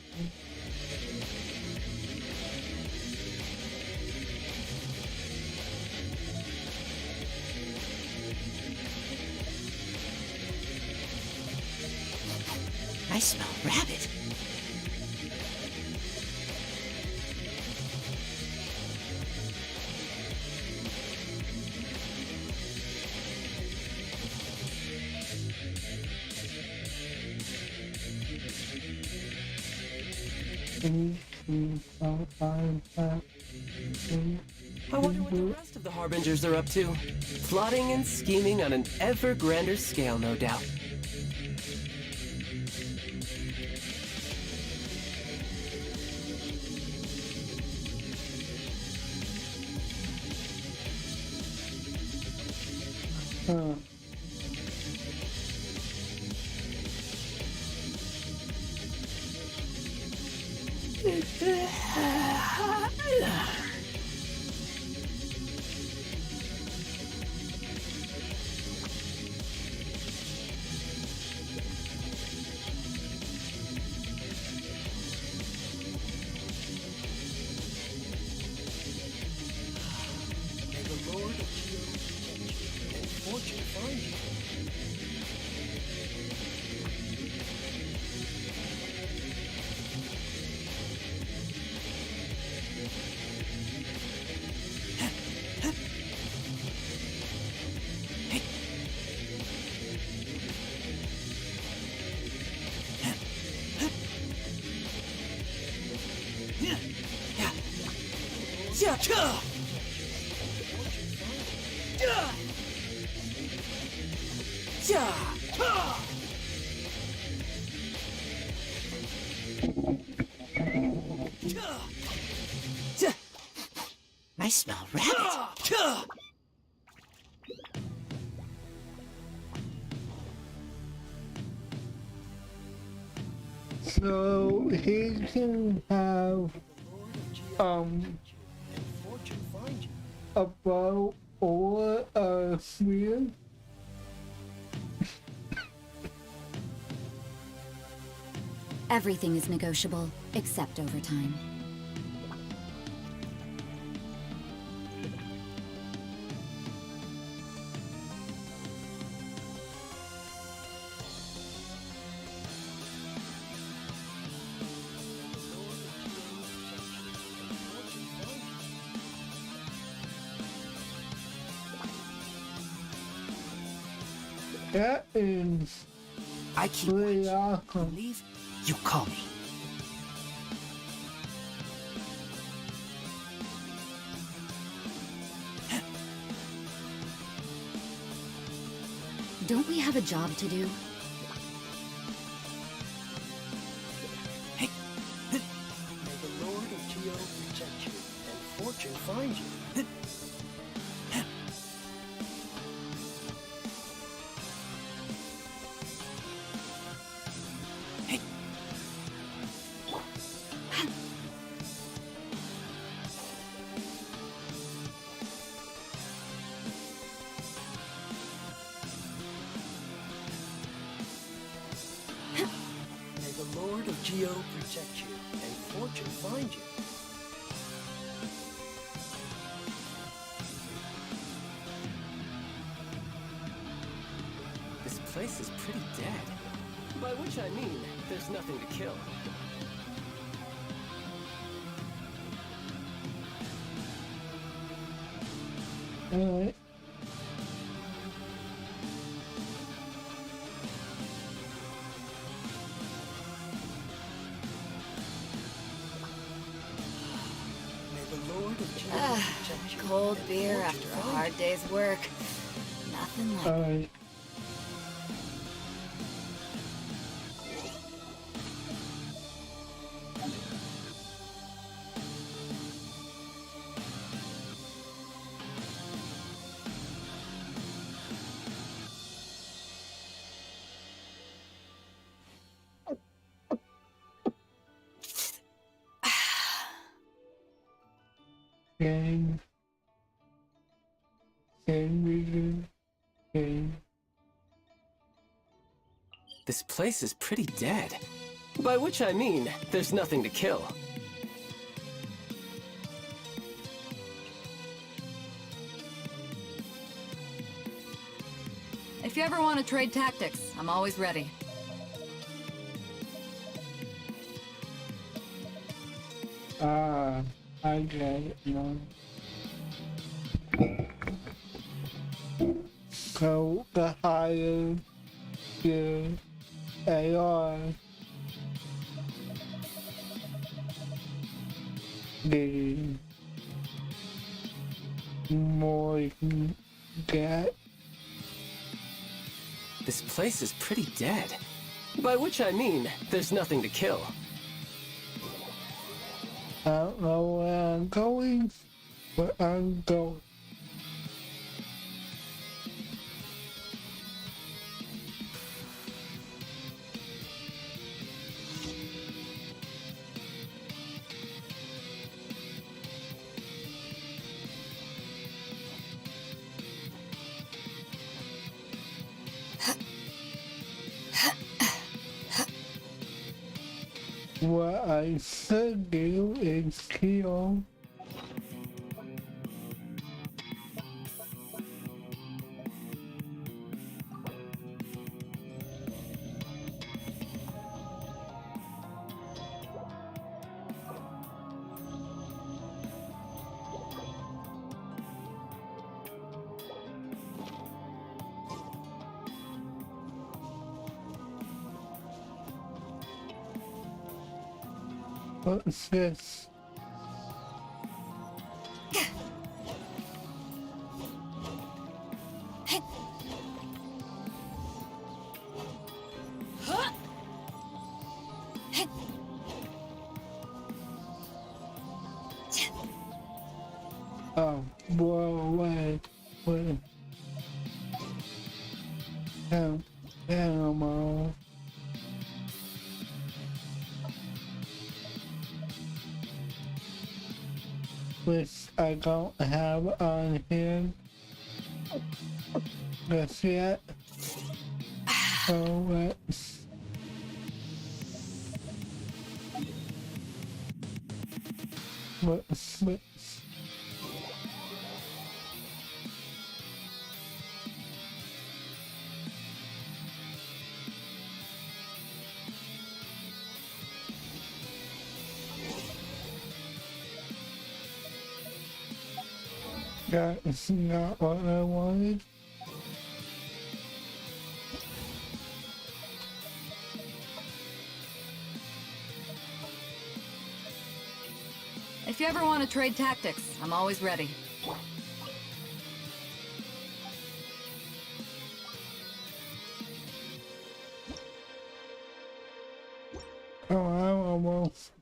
I smell rabbit. I wonder what the rest of the Harbingers are up to. Plotting and scheming on an ever grander scale, no doubt. May the Lord of Geo protect you and fortune find you. I smell rabbit. So he can have And fortune find you. about all three. Everything is negotiable, except overtime. That is I keep really watch. awesome. Leave, you call me. Don't we have a job to do? Hey. May the Lord of Geo protect you and fortune find you. Hey. May the Lord of Geo protect you and fortune find you. This place is pretty dead. By which I mean, there's nothing to kill. Alright. May the Lord of Geo protect you. Cold and beer fortune after a find hard day's work. Nothing like Alright. Game. Game region. Game. This place is pretty dead. By which I mean, there's nothing to kill. If you ever want to trade tactics, I'm always ready. Ah, I get it now. So the higher your AR, the more you can get. This place is pretty dead. By which I mean, there's nothing to kill. I don't know where I'm going, but I'm going. What I should do is kill. What's this? Oh, whoa, wait. Animal. Which I don't have on hand just yet. So let's That's not what I wanted. If you ever want to trade tactics, I'm always ready. Oh, I almost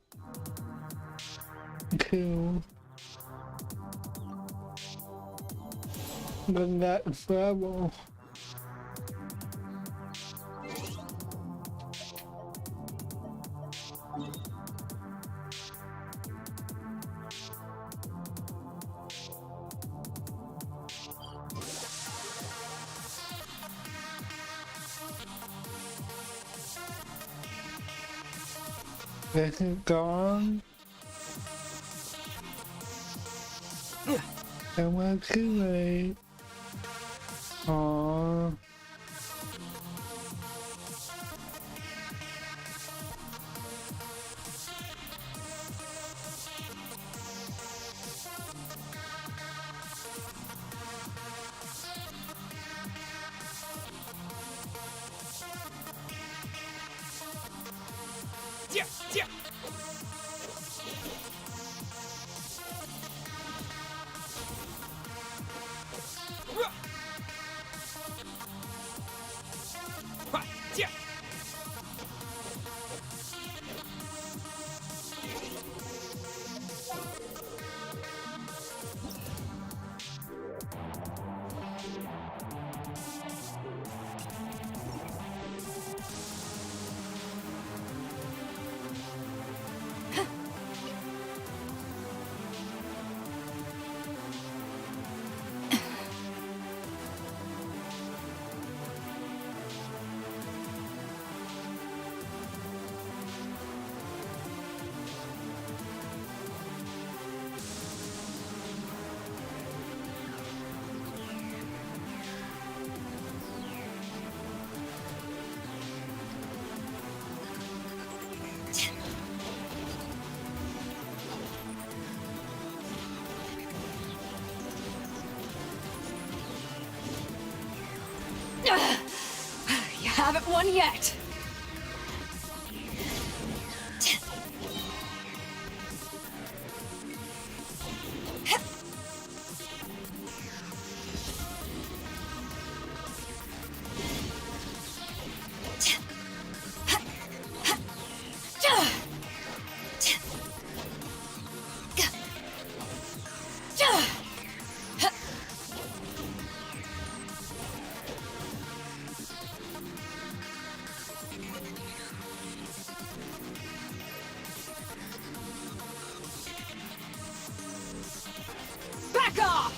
killed the next level. This is gone. And we're too late. Aww. Yeah, yeah. Yeah. You haven't won yet. Back off!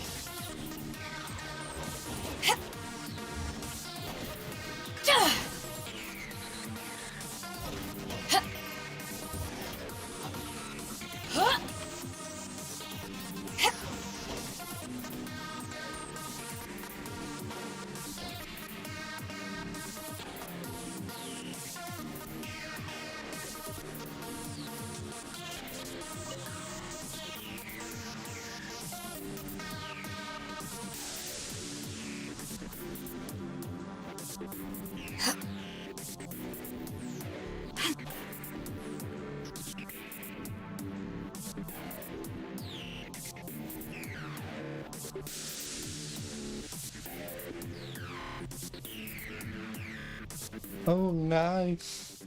Oh, nice.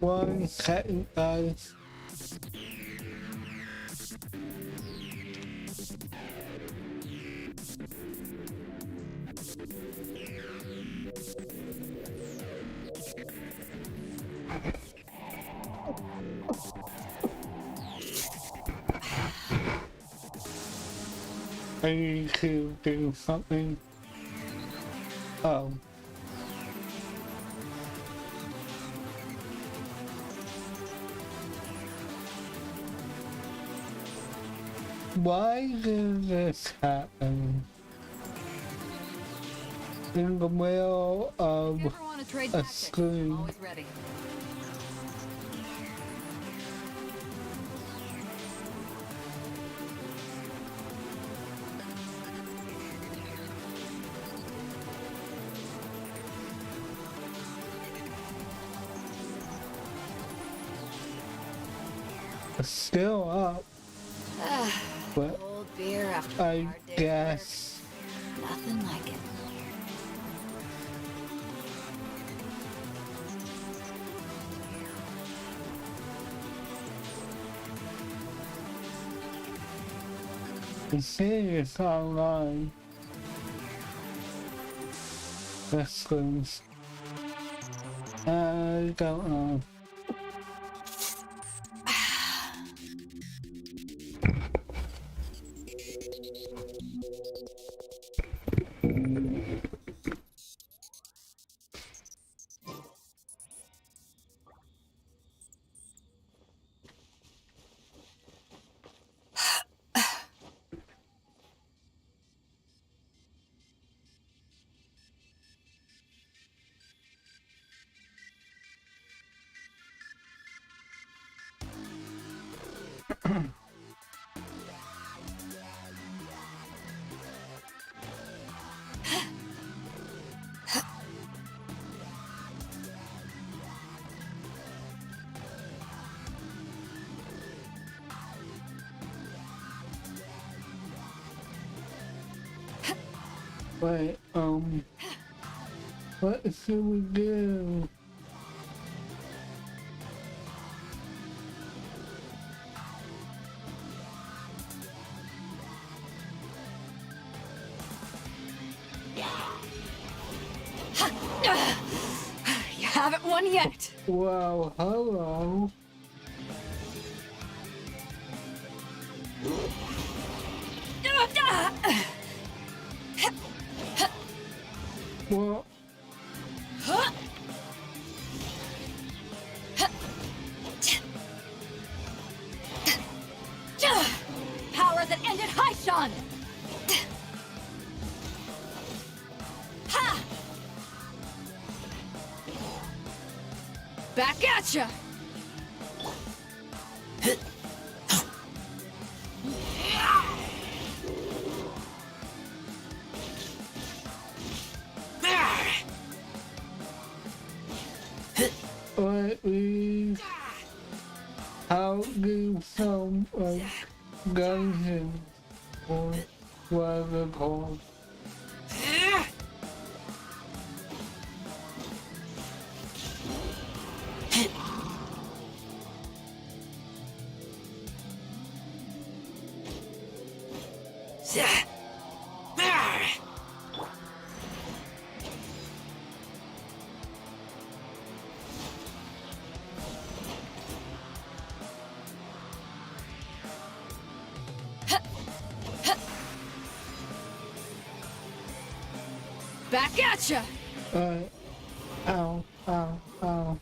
One second, guys. I need to do something. Oh. Why did this happen? In the middle of a screen. Always ready. Still up, but Cold beer after a I hard day at work. guess Nothing like it. the series online. Wrestlers. I don't know. Wait, what should we do? You haven't won yet. Well, hello. Well, Power that ended Haishan. Ha! Back at ya. wait, we how do some Genshin or what they're called? Back at ya. Ow, ow, ow.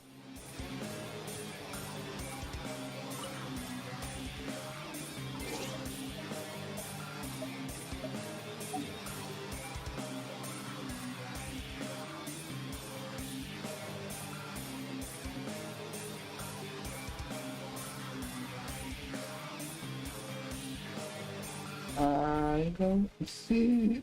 I don't see.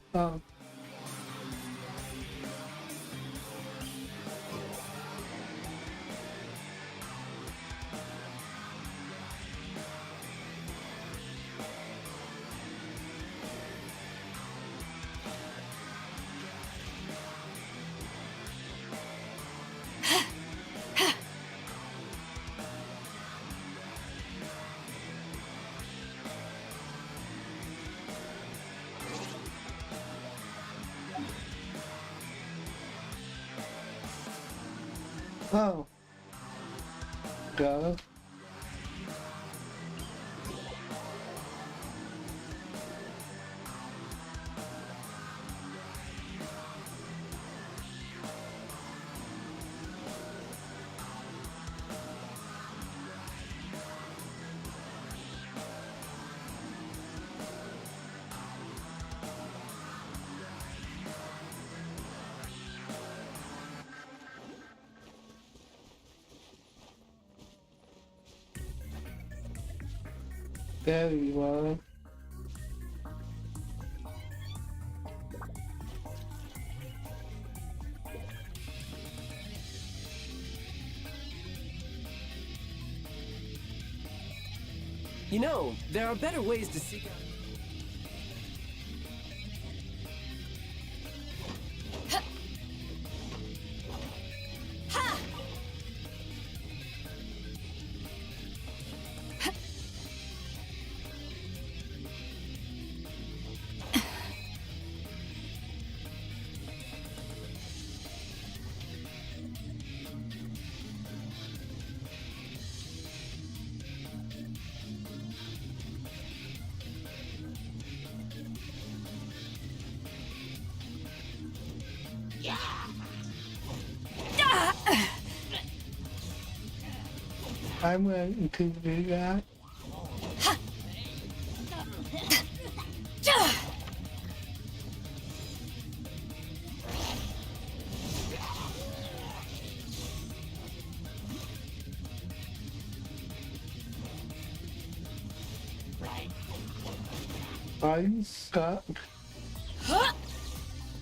Oh. Go. There you are. You know, there are better ways to seek out... I'm going to do that. I'm stuck.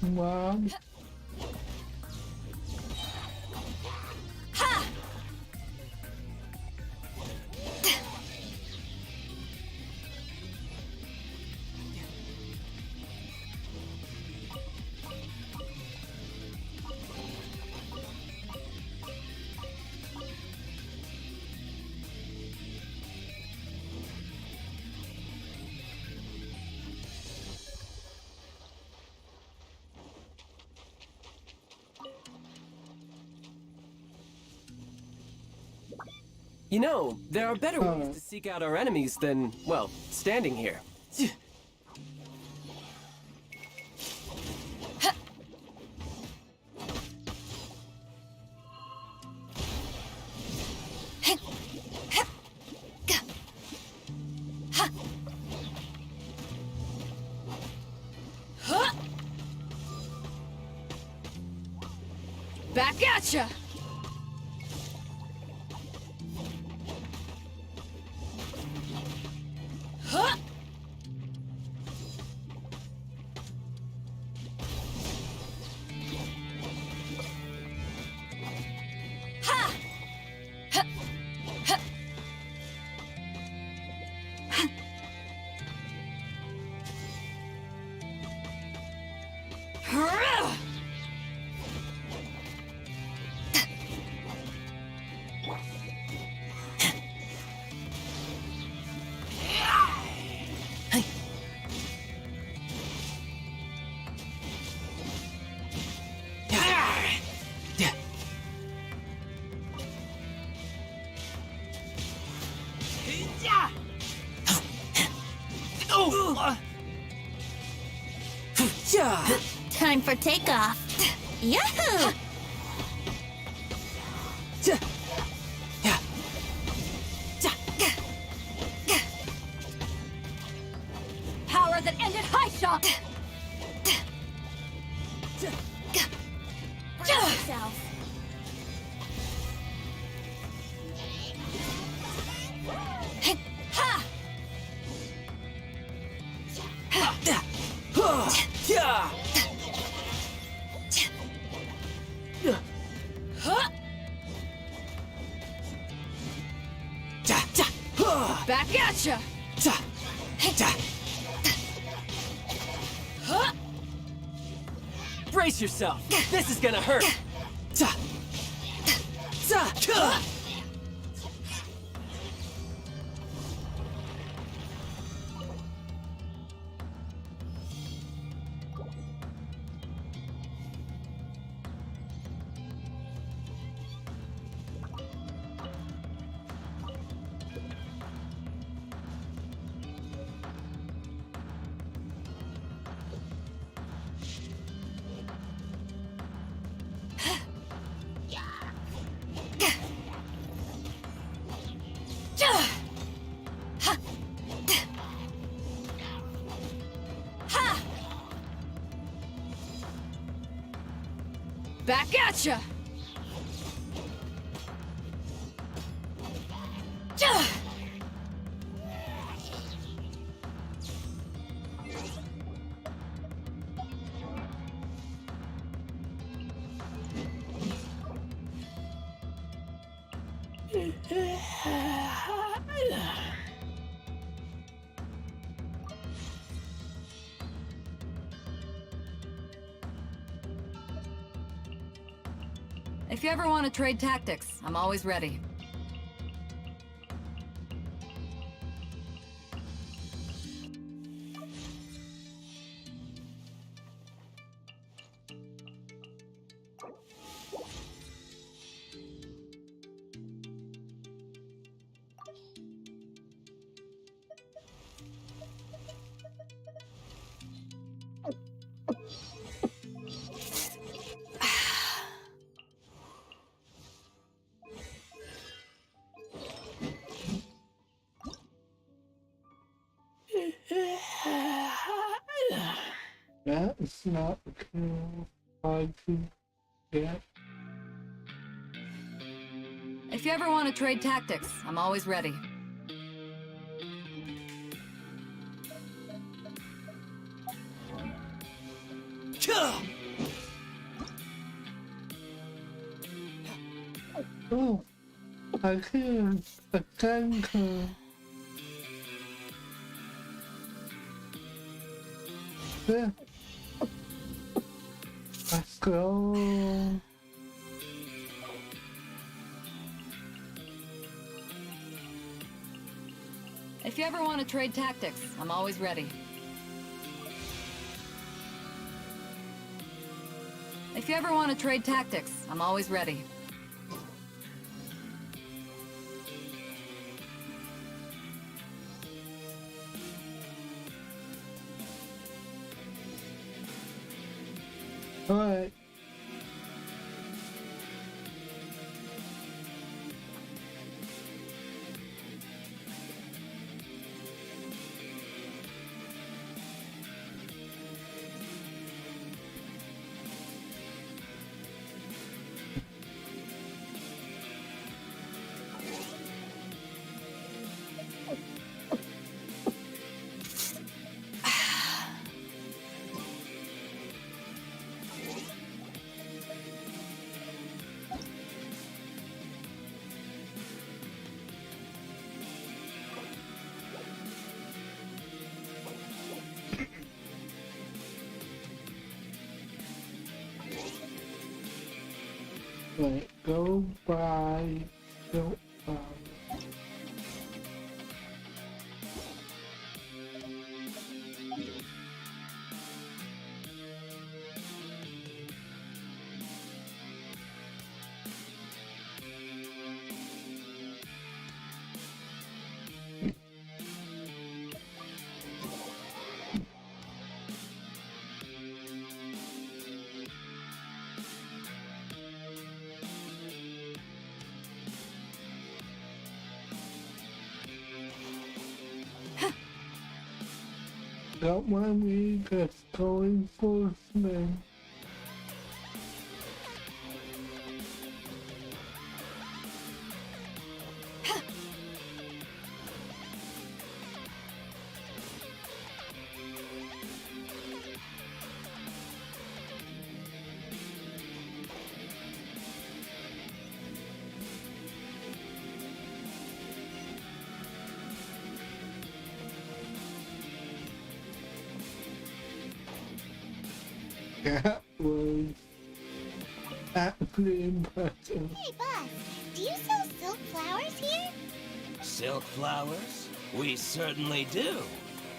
Mom. You know, there are better ways to seek out our enemies than, well, standing here. Back at ya! Time for takeoff. Yahoo! Power that ended high shot! Brace yourself. Back at ya! Brace yourself! This is gonna hurt! Back at ya! If you ever want to trade tactics, I'm always ready. That's not cool. I can get. If you ever want to trade tactics, I'm always ready. Oh, I hear a tanker. Yeah. Let's go. If you ever want to trade tactics, I'm always ready. If you ever want to trade tactics, I'm always ready. All right. Right, go by, go by. Got my me that's going for me. That was actually impressive. Hey, boss, do you sell silk flowers here? Silk flowers? We certainly do.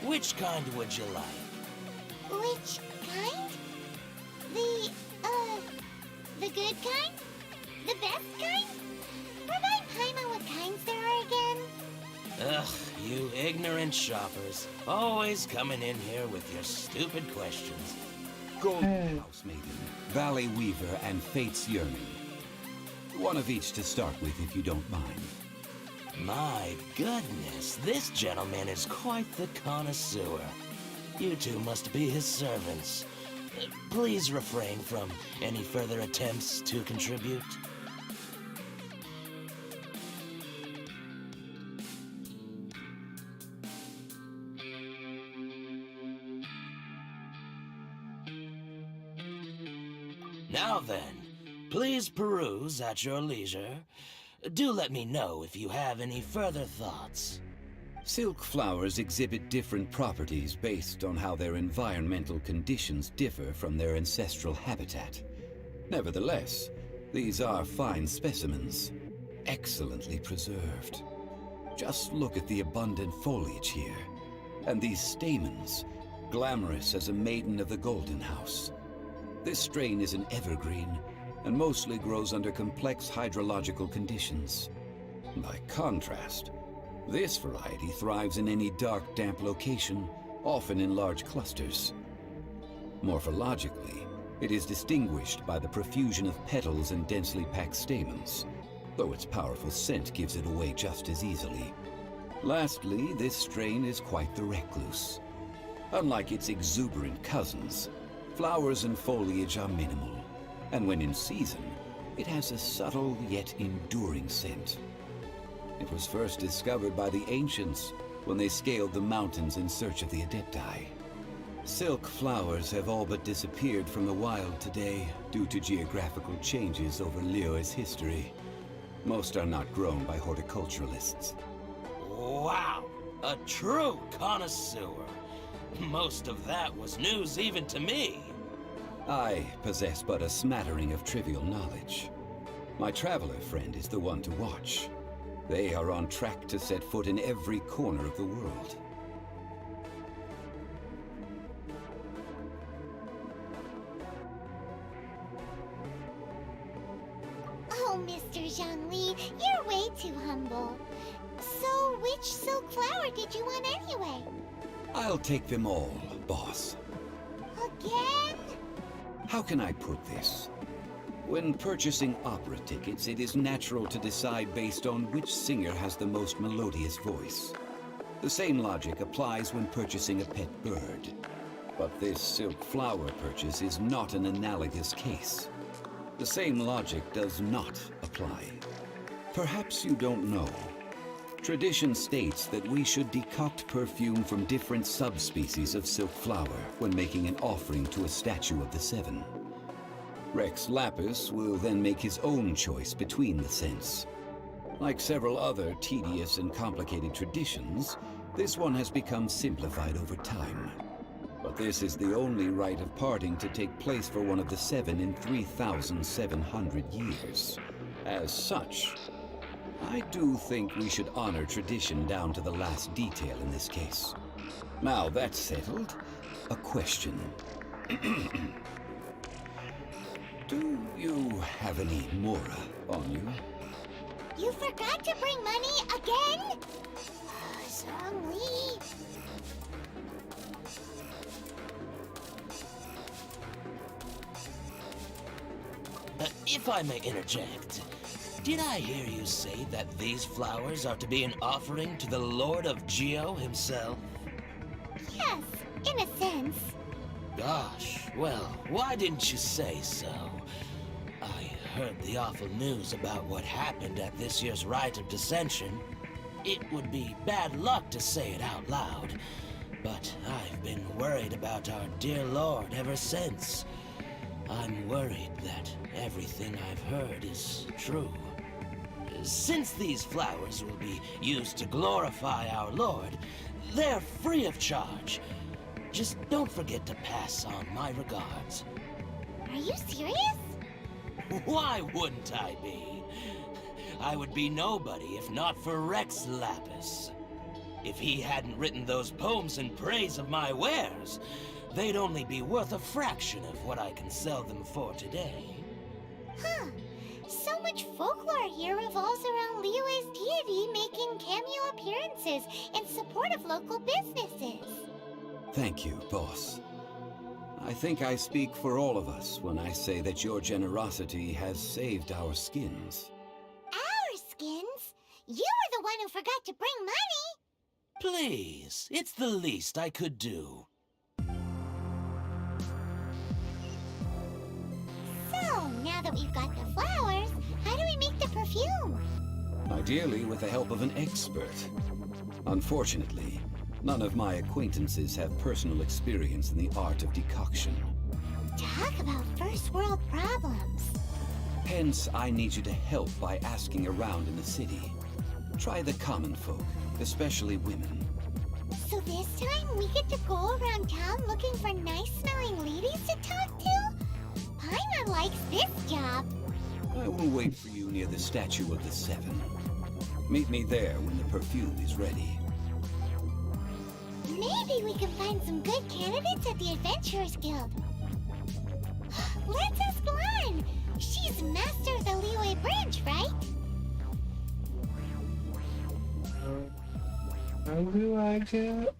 Which kind would you like? Which kind? The good kind? The best kind? Remind Paimon what kinds there are again. Ugh, you ignorant shoppers. Always coming in here with your stupid questions. Golden House Maiden, Valley Weaver, and Fate's Yearning. One of each to start with, if you don't mind. My goodness, this gentleman is quite the connoisseur. You two must be his servants. Please refrain from any further attempts to contribute. Now then, please peruse at your leisure. Do let me know if you have any further thoughts. Silk flowers exhibit different properties based on how their environmental conditions differ from their ancestral habitat. Nevertheless, These are fine specimens, excellently preserved. Just look at the abundant foliage here, and these stamens, glamorous as a maiden of the Golden House. This strain is an evergreen, and mostly grows under complex hydrological conditions. By contrast, this variety thrives in any dark, damp location, often in large clusters. Morphologically, it is distinguished by the profusion of petals and densely packed stamens, though its powerful scent gives it away just as easily. Lastly, this strain is quite the recluse. Unlike its exuberant cousins, flowers and foliage are minimal, and when in season, it has a subtle yet enduring scent. It was first discovered by the ancients when they scaled the mountains in search of the Adepti. Silk flowers have all but disappeared from the wild today due to geographical changes over Liyue's history. Most are not grown by horticulturalists. Wow! A true connoisseur. Most of that was news even to me. I possess but a smattering of trivial knowledge. My traveler friend is the one to watch. They are on track to set foot in every corner of the world. Oh, Mr. Zhongli, you're way too humble. So, which silk flower did you want anyway? I'll take them all, boss. Again? How can I put this? When purchasing opera tickets, it is natural to decide based on which singer has the most melodious voice. The same logic applies when purchasing a pet bird. But this silk flower purchase is not an analogous case. The same logic does not apply. Perhaps you don't know. Tradition states that we should decoct perfume from different subspecies of silk flower when making an offering to a statue of the Seven. Rex Lapis will then make his own choice between the scents. Like several other tedious and complicated traditions, this one has become simplified over time. But this is the only rite of parting to take place for one of the Seven in 3,700 years. As such, I do think we should honor tradition down to the last detail in this case. Now that's settled, a question. Do you have any mora on you? You forgot to bring money again? Zhongli. If I may interject, did I hear you say that these flowers are to be an offering to the Lord of Geo himself? Yes, in a sense. Gosh, well, why didn't you say so? I heard the awful news about what happened at this year's Rite of Dissension. It would be bad luck to say it out loud, but I've been worried about our dear Lord ever since. I'm worried that everything I've heard is true. Since these flowers will be used to glorify our Lord, they're free of charge. Just don't forget to pass on my regards. Are you serious? Why wouldn't I be? I would be nobody if not for Rex Lapis. If he hadn't written those poems in praise of my wares, they'd only be worth a fraction of what I can sell them for today. Huh. So much folklore here revolves around Liyue's deity making cameo appearances in support of local businesses. Thank you, boss. I think I speak for all of us when I say that your generosity has saved our skins. Our skins? You were the one who forgot to bring money! Please, it's the least I could do. So, now that we've got the flowers, how do we make the perfume? Ideally with the help of an expert. Unfortunately, none of my acquaintances have personal experience in the art of decoction. Talk about first world problems. Hence, I need you to help by asking around in the city. Try the common folk, especially women. So this time we get to go around town looking for nice-smelling ladies to talk to? Paimon likes this job. I will wait for you near the Statue of the Seven. Meet me there when the perfume is ready. Maybe we can find some good candidates at the Adventurers Guild. Let's ask Lan. She's master of the Liyue branch, right? I do like it.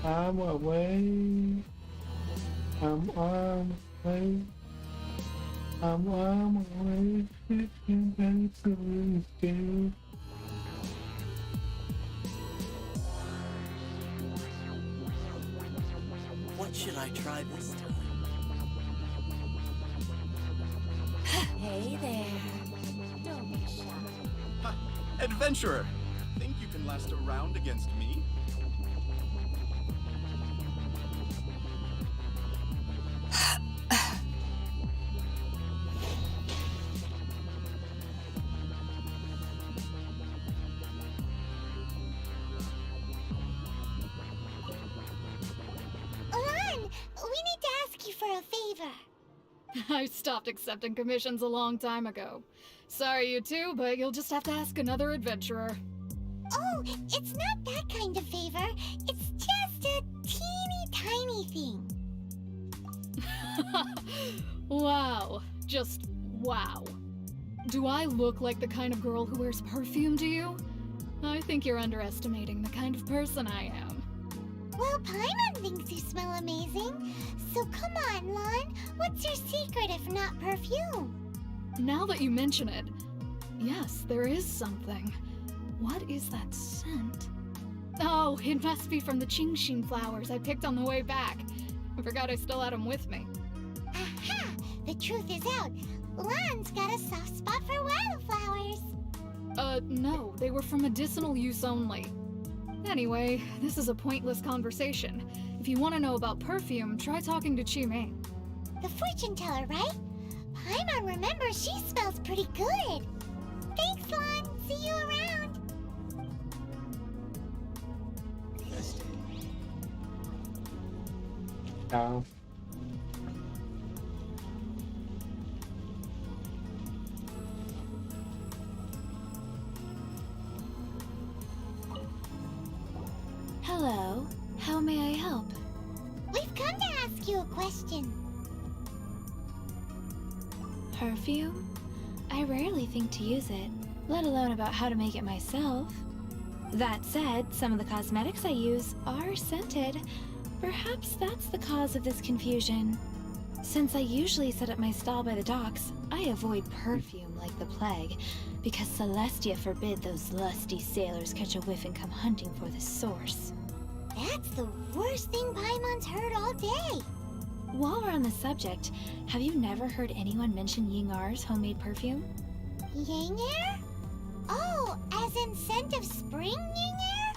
I'm away. I'm away. I'm away. Fishing pencils still. What should I try this time? Hey there. Don't be shy. Ha! Adventurer! Think you can last a round against me? Lan, we need to ask you for a favor. I stopped accepting commissions a long time ago. Sorry, you two, but you'll just have to ask another adventurer. Oh, it's not that kind of favor. It's just a teeny tiny thing. Wow. Just wow. Do I look like the kind of girl who wears perfume to you? I think you're underestimating the kind of person I am. Well, Paimon thinks you smell amazing. So come on, Lan. What's your secret if not perfume? Now that you mention it, yes, there is something. What is that scent? Oh, it must be from the Genshin flowers I picked on the way back. I forgot I still had them with me. Aha! The truth is out. Lan's got a soft spot for wildflowers. No, they were for medicinal use only. Anyway, this is a pointless conversation. If you want to know about perfume, try talking to Chi-Mei. The fortune teller, right? Paimon remembers she smells pretty good. Thanks, Lan. See you around. No. Hello. How may I help? We've come to ask you a question. Perfume? I rarely think to use it, let alone about how to make it myself. That said, some of the cosmetics I use are scented. Perhaps that's the cause of this confusion. Since I usually set up my stall by the docks, I avoid perfume like the plague, because Celestia forbid those lusty sailors catch a whiff and come hunting for the source. That's the worst thing Paimon's heard all day. While we're on the subject, have you never heard anyone mention Ying-Ar's homemade perfume? Ying-Er? Oh, as in scent of spring, Ying-Er?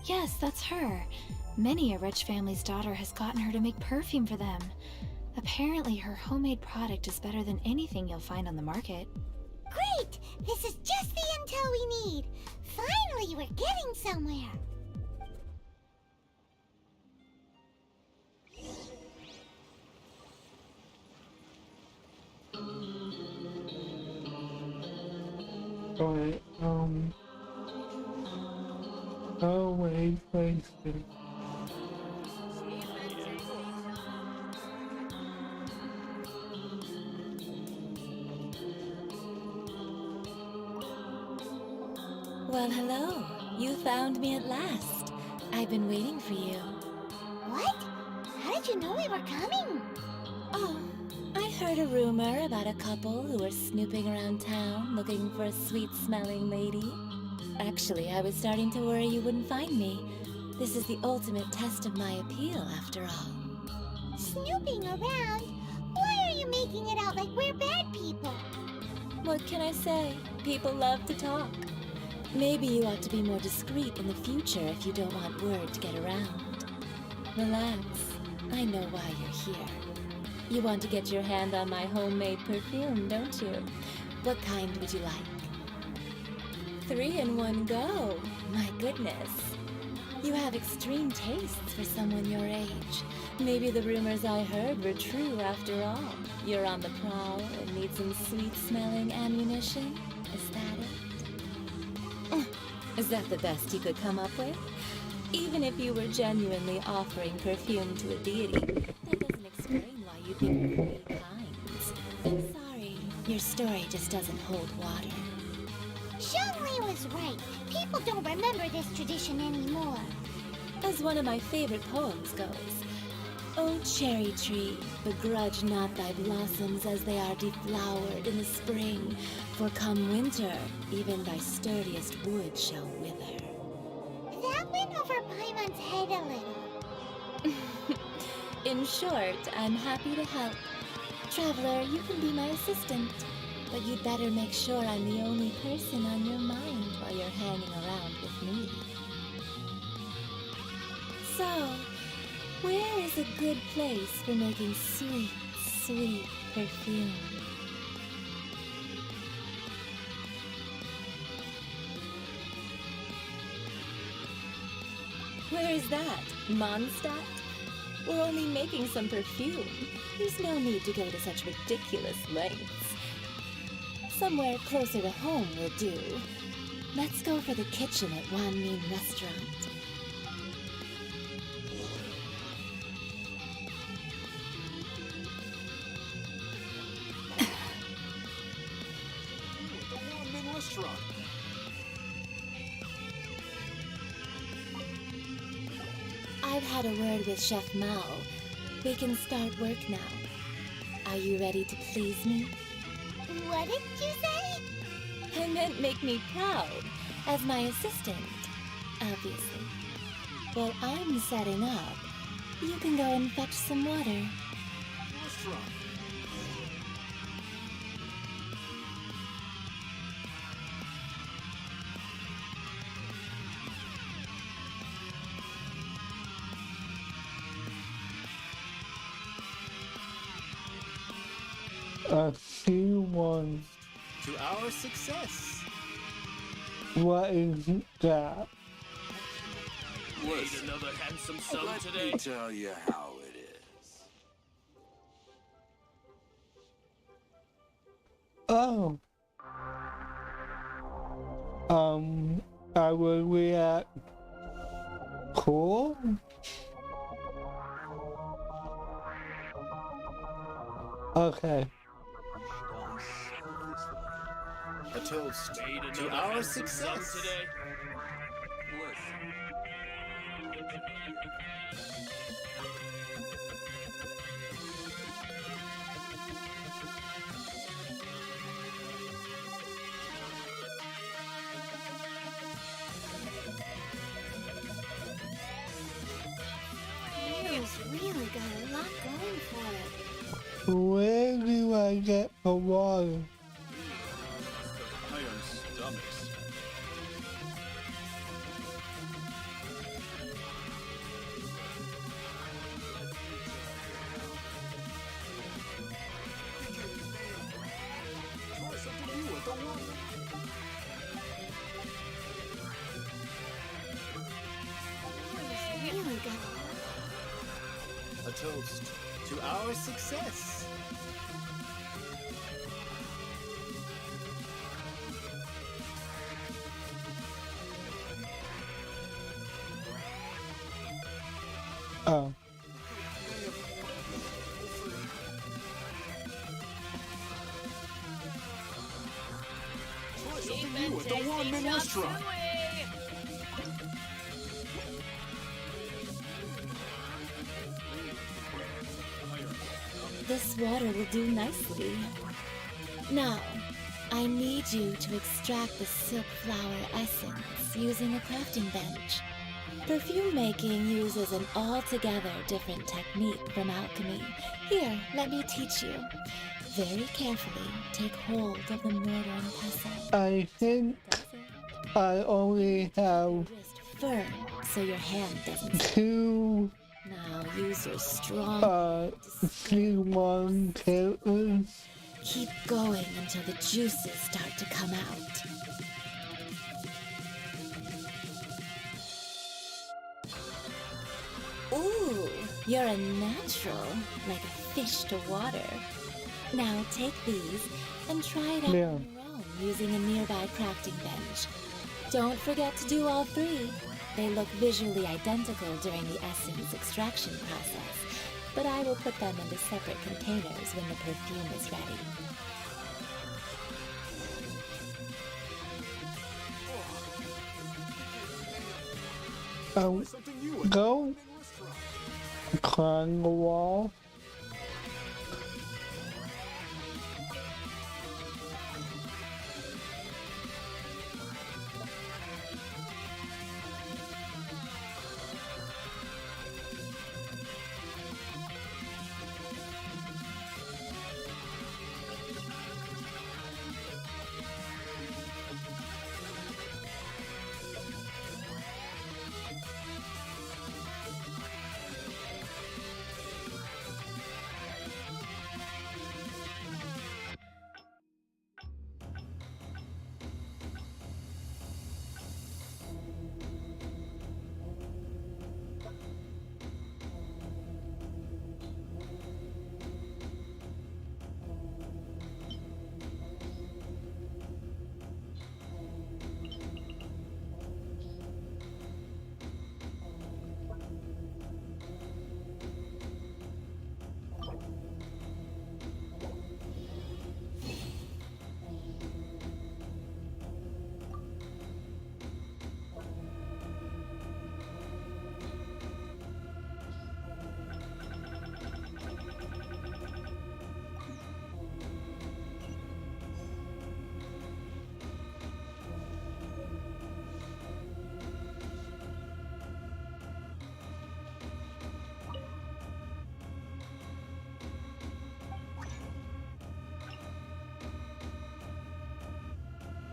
Yes, that's her. Many a rich family's daughter has gotten her to make perfume for them. Apparently, her homemade product is better than anything you'll find on the market. Great! This is just the intel we need. Finally, we're getting somewhere. But, always wasted. Well, hello. You found me at last. I've been waiting for you. What? How did you know we were coming? Oh, I heard a rumor about a couple who were snooping around town looking for a sweet-smelling lady. Actually, I was starting to worry you wouldn't find me. This is the ultimate test of my appeal, after all. Snooping around? Why are you making it out like we're bad people? What can I say? People love to talk. Maybe you ought to be more discreet in the future if you don't want word to get around. Relax. I know why you're here. You want to get your hand on my homemade perfume, don't you? What kind would you like? 3 in one go. My goodness. You have extreme tastes for someone your age. Maybe the rumors I heard were true after all. You're on the prowl and need some sweet-smelling ammunition? Is that it? Is that the best you could come up with? Even if you were genuinely offering perfume to a deity, that doesn't explain why you think of 3 kinds. I'm sorry, your story just doesn't hold water. Zhongli was right. People don't remember this tradition anymore. As one of my favorite poems goes, O cherry tree, begrudge not thy blossoms as they are deflowered in the spring, for come winter, even thy sturdiest wood shall wither. That went over Paimon's head a little. In short, I'm happy to help. Traveler, you can be my assistant, but you'd better make sure I'm the only person on your mind while you're hanging around with me. So, where is a good place for making sweet, sweet perfume? Where is that? Mondstadt? We're only making some perfume. There's no need to go to such ridiculous lengths. Somewhere closer to home will do. Let's go for the kitchen at Wan Min Restaurant. I've had a word with Chef Mao. We can start work now. Are you ready to please me? What did you say? I meant make me proud, as my assistant, obviously. While I'm setting up, you can go and fetch some water. A few ones. To our success. What is that? Need another handsome son today? Let me tell you how it is. Oh. I will react. Cool? Okay. A toast to our success. Today? Leo's really got a lot going for it. Where do I get the water? Iron stomachs. Try something new with the water. Leo's really got A toast to our success. Oh. Try something new at the Wan Min Restaurant. This water will do nicely. Now, I need you to extract the silk flower essence using a crafting bench. Perfume making uses an altogether different technique from alchemy. Here, let me teach you. Very carefully take hold of the mortar and pestle. I think I only have Wrist firm so your hand doesn't slip. two Now use your strong C1 characters. Keep going until the juices start to come out. Ooh, you're a natural, like a fish to water. Now take these and try it out on your own using a nearby crafting bench. Don't forget to do all three. They look visually identical during the essence extraction process, but I will put them into separate containers when the perfume is ready. Go climb the wall.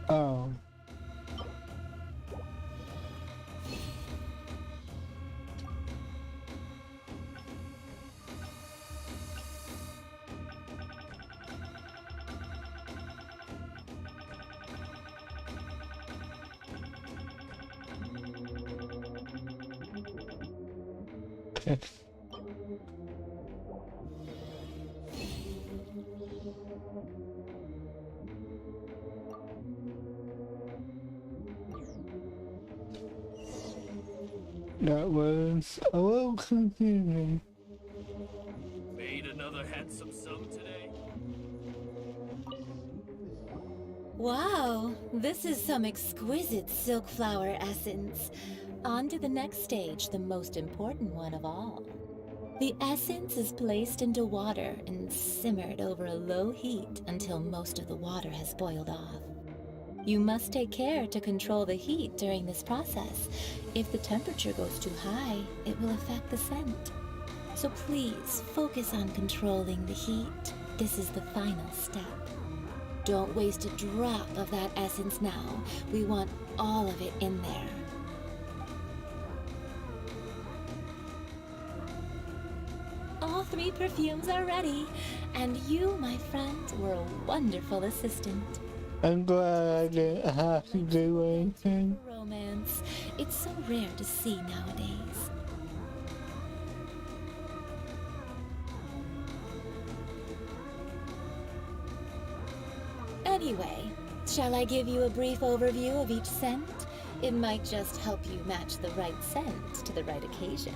Oh. That was a little confusing. Made another handsome sum today. Wow, this is some exquisite silk flower essence. On to the next stage, the most important one of all. The essence is placed into water and simmered over a low heat until most of the water has boiled off. You must take care to control the heat during this process. If the temperature goes too high, it will affect the scent. So please focus on controlling the heat. This is the final step. Don't waste a drop of that essence now. We want all of it in there. All three perfumes are ready, and you, my friend, were a wonderful assistant. I'm glad I didn't have to do anything. Romance. It's so rare to see nowadays. Anyway, shall I give you a brief overview of each scent? It might just help you match the right scent to the right occasion.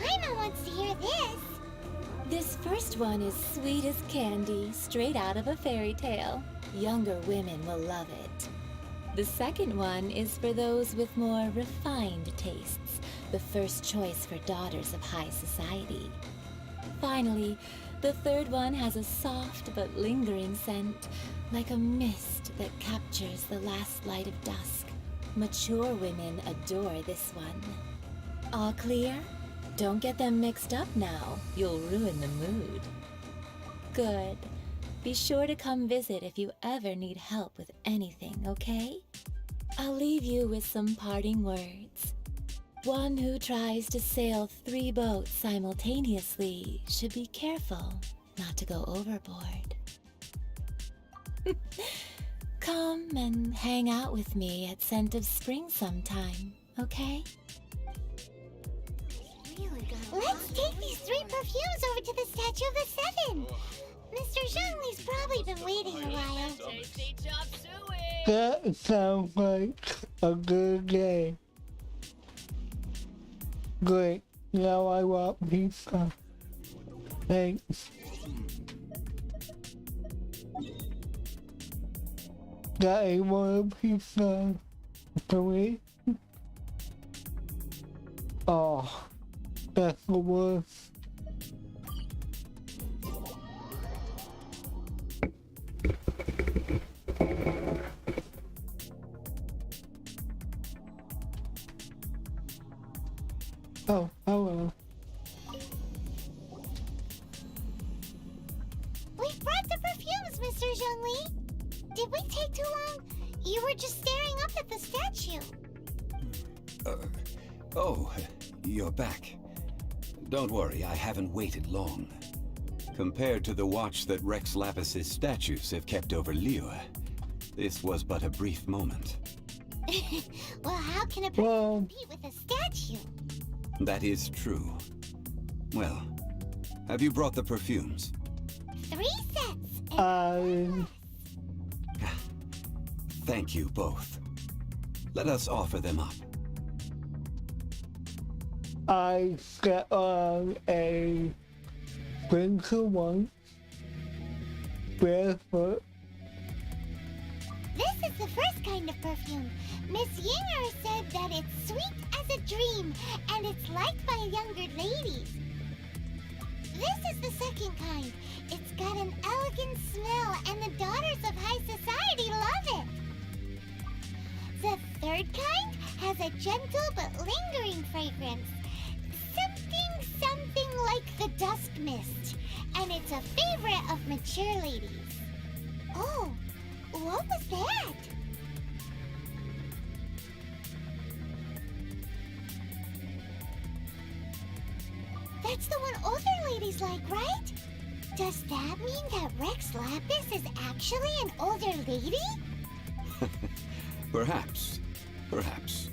Paimon wants to hear this. This first one is sweet as candy, straight out of a fairy tale. Younger women will love it. The second one is for those with more refined tastes, the first choice for daughters of high society. Finally, the third one has a soft but lingering scent, like a mist that captures the last light of dusk. Mature women adore this one. All clear? Don't get them mixed up now. You'll ruin the mood. Good. Be sure to come visit if you ever need help with anything, okay? I'll leave you with some parting words. One who tries to sail 3 boats simultaneously should be careful not to go overboard. Come and hang out with me at Scent of Spring sometime, okay? Let's take these 3 perfumes over to the Statue of the Seven. Mr. Zhongli's probably been waiting a while. That sounds like a good day. Great. Now I want pizza. Thanks. Got any more pizza for me? Oh, that's the worst. Oh, hello. We brought the perfumes, Mr. Zhongli. Did we take too long? You were just staring up at the statue. Oh, you're back. Don't worry, I haven't waited long. Compared to the watch that Rex Lapis's statues have kept over Liyue, this was but a brief moment. Well, how can a person compete with a statue? That is true. Well, have you brought the perfumes? 3 sets. Thank you both. Let us offer them up. I got on a sprinkle one, barefoot. This is the first kind of perfume. Miss Yinger said that it's sweet as a dream, and it's liked by younger ladies. This is the second kind. It's got an elegant smell, and the daughters of high society love it. The third kind has a gentle but lingering fragrance. Something like the dust mist, and it's a favorite of mature ladies. Oh, what was that? That's the one older ladies like, right? Does that mean that Rex Lapis is actually an older lady? Perhaps. Perhaps.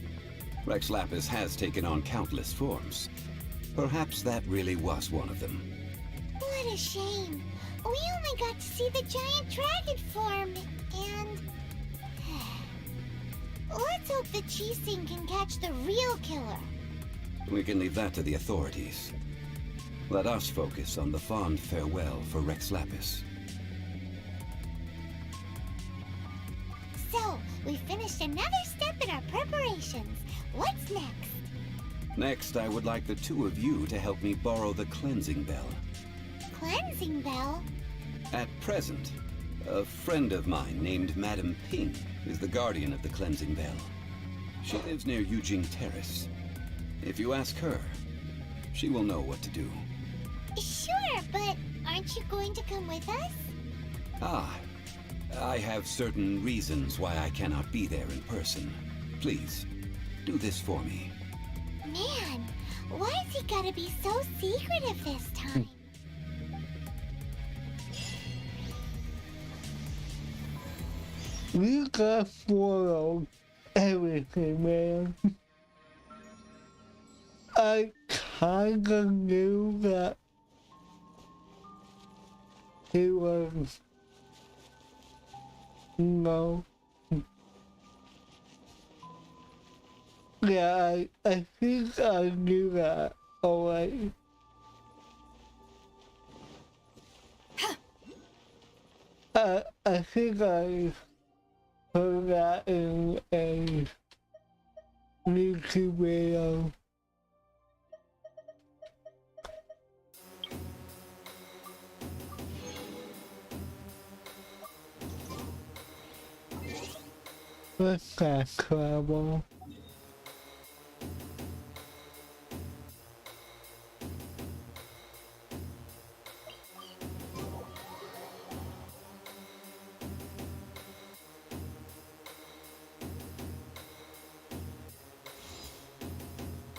Rex Lapis has taken on countless forms. Perhaps that really was one of them. What a shame. We only got to see the giant dragon form, and... Let's hope the Chi-Sing can catch the real killer. We can leave that to the authorities. Let us focus on the fond farewell for Rex Lapis. So, we finished another step in our preparations. What's next? Next, I would like the 2 of you to help me borrow the cleansing bell. Cleansing bell? At present, a friend of mine named Madame Ping is the guardian of the cleansing bell. She lives near Yujing Terrace. If you ask her, she will know what to do. Sure, but aren't you going to come with us? Ah, I have certain reasons why I cannot be there in person. Please, do this for me. Man, why has he gotta be so secretive this time? You got spoiled everything, man. I kinda knew that he was, yeah, I think I knew that already. I think I heard that in a YouTube video. What's that trouble?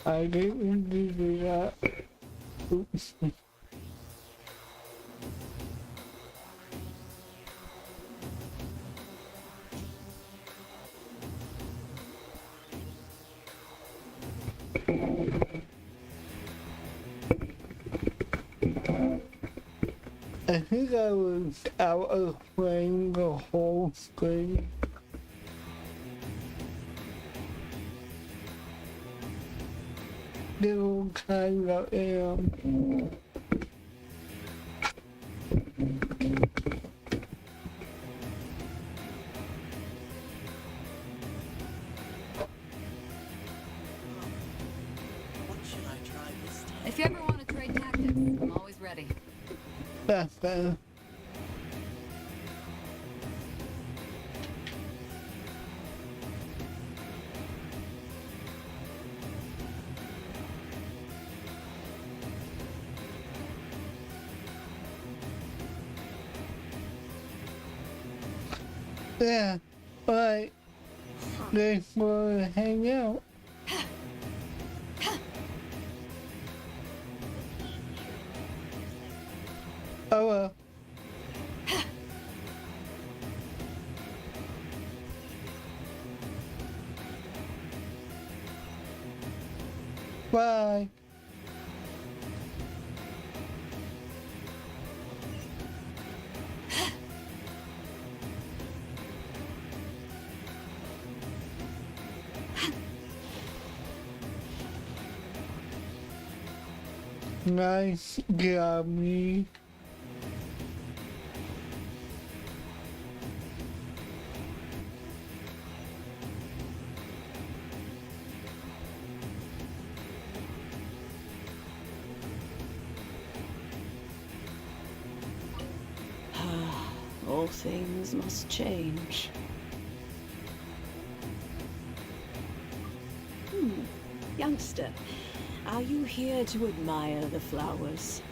I didn't do that. Oops. I think I was out of frame the whole screen. Still kind of am. If you ever want to trade tactics, I'm always ready. That's better. Yeah, but they want to hang out. Oh well. Bye. Nice job, me. All things must change. Youngster, are you here to admire the flowers?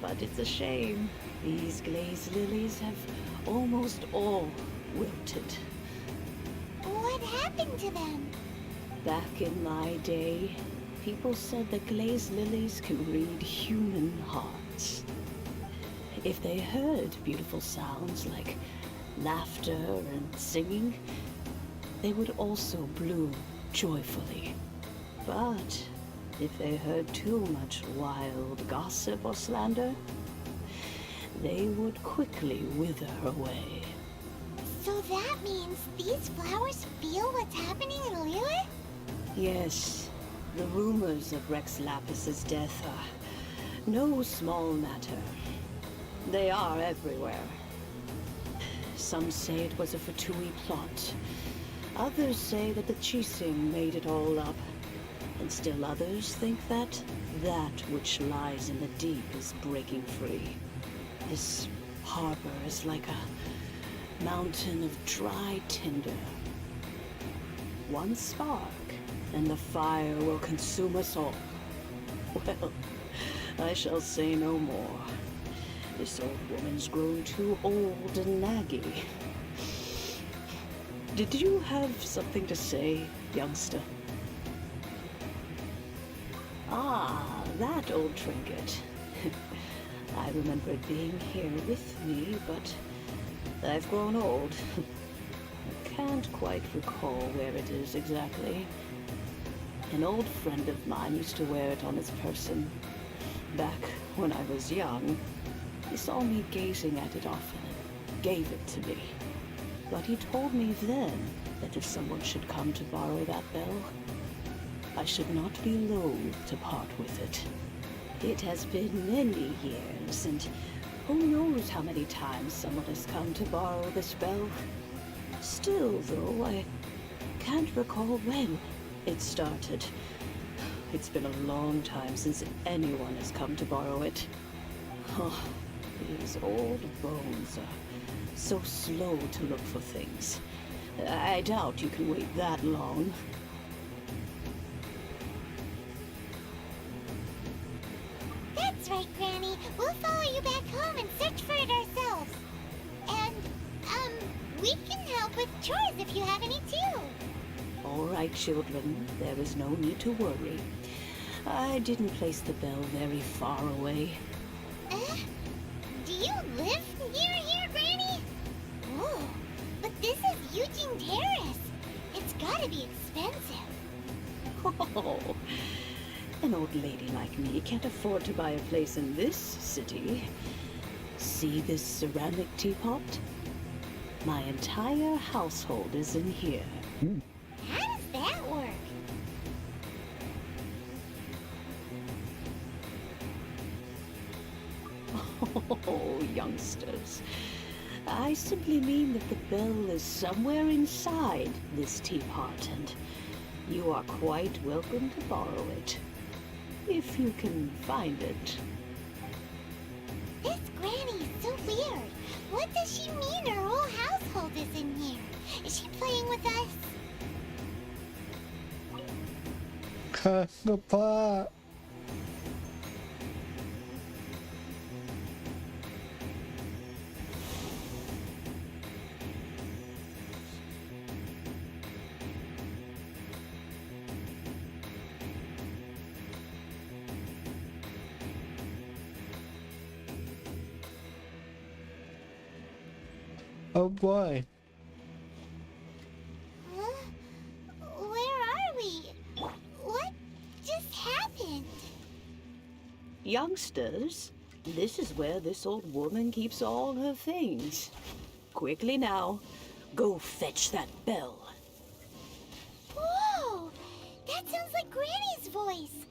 But it's a shame. These glazed lilies have almost all wilted. What happened to them? Back in my day, people said that glazed lilies can read human hearts. If they heard beautiful sounds like laughter and singing, they would also bloom joyfully. But if they heard too much wild gossip or slander, they would quickly wither away. So that means these flowers feel what's happening in Liyue? Yes, the rumors of Rex Lapis's death are no small matter. They are everywhere. Some say it was a Fatui plot. Others say that the Chising made it all up. And still others think that that which lies in the deep is breaking free. This harbor is like a mountain of dry tinder. One spark, and the fire will consume us all. Well, I shall say no more. This old woman's grown too old and naggy. Did you have something to say, youngster? Ah, that old trinket. I remember it being here with me, but I've grown old. I can't quite recall where it is exactly. An old friend of mine used to wear it on his person. Back when I was young, he saw me gazing at it often and gave it to me. But he told me then that if someone should come to borrow that bell, I should not be loath to part with it. It has been many years, and who knows how many times someone has come to borrow this bell. Still, though, I can't recall when it started. It's been a long time since anyone has come to borrow it. Oh, these old bones are so slow to look for things. I doubt you can wait that long. That's right, Granny. We'll follow you back home and search for it ourselves. And, we can help with chores if you have any too. All right, children. There is no need to worry. I didn't place the bell very far away. Do you live near here, Granny? Oh, but this is Eugene Terrace. It's gotta be expensive. Oh, an old lady like me can't afford to buy a place in this city. See this ceramic teapot? My entire household is in here. How does that work? Oh, youngsters. I simply mean that the bell is somewhere inside this teapot, and you are quite welcome to borrow it. If you can find it. This Granny is so weird. What does she mean her whole household is in here? Is she playing with us? Kasapa. Oh boy. Where are we? What just happened? Youngsters, this is where this old woman keeps all her things. Quickly now, go fetch that bell. Whoa! That sounds like Granny's voice.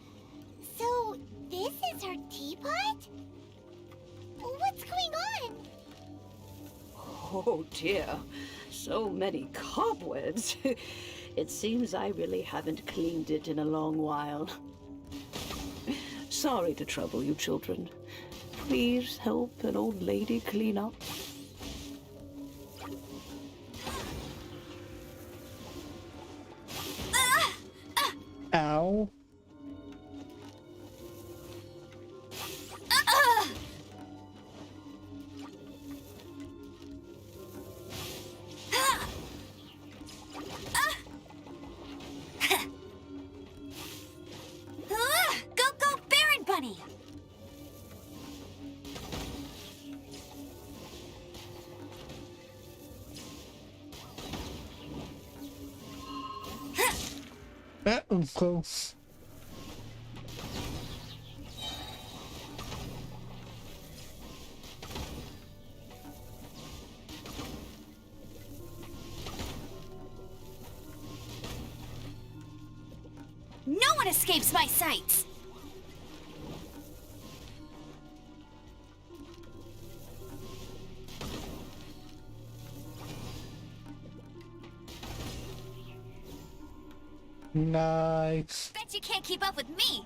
So, this is her teapot? What's going on? Oh dear, so many cobwebs. It seems I really haven't cleaned it in a long while. Sorry to trouble you, children. Please help an old lady clean up. Ow. Go, Baron Bunny! That was close. No one escapes my sights! Nice. Bet you can't keep up with me!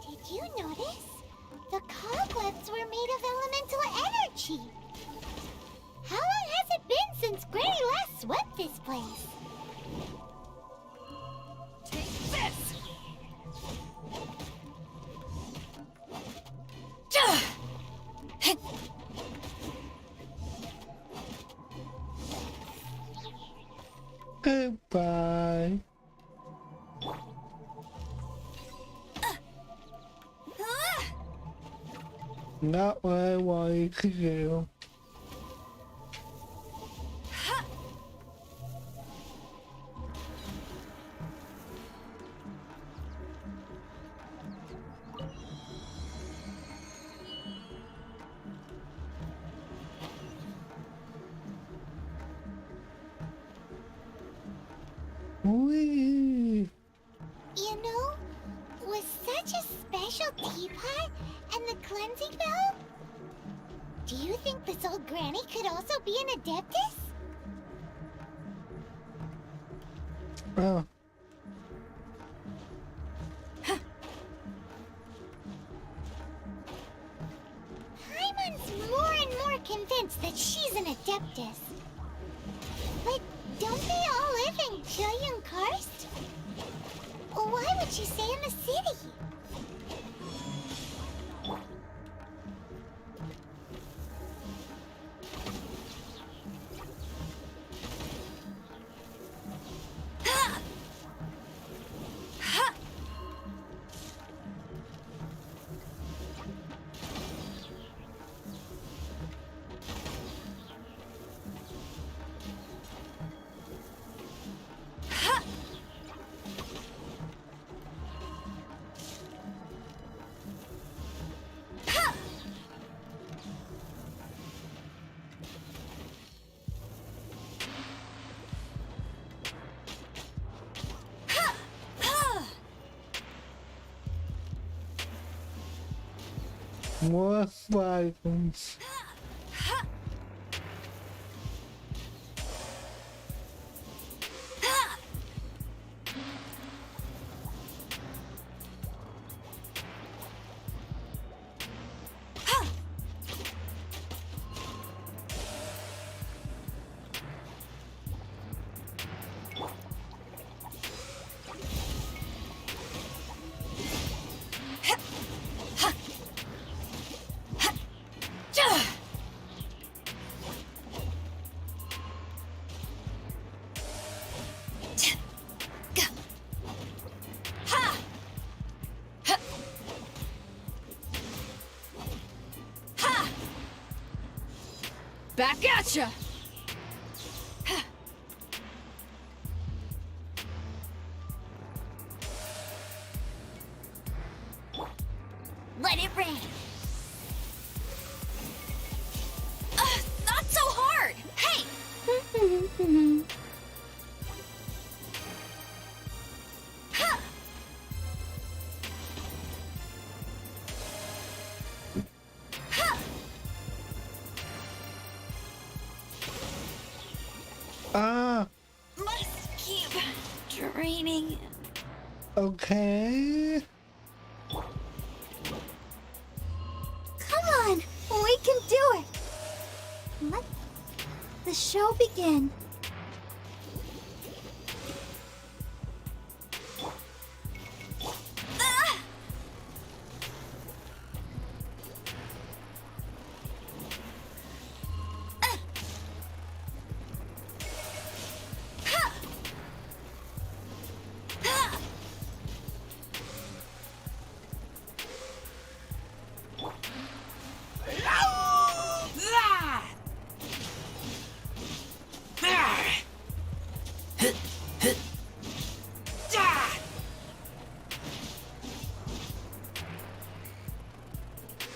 Did you notice? The cobwebs were made of elemental energy. How long has it been since Granny last swept this place? Take this! Goodbye. Not what I wanted to do. Whee! You know, with such a special teapot and the cleansing bell, do you think this old Granny could also be an Adeptus? Oh. Paimon's more and more convinced that she's an Adeptus. But don't they all live in Julian Karst? Why would she stay in the city? More items. Back at ya! Let it rain. Not so hard! Hey! Ah, Must keep draining. okay. Come on, we can do it. Let the show begin.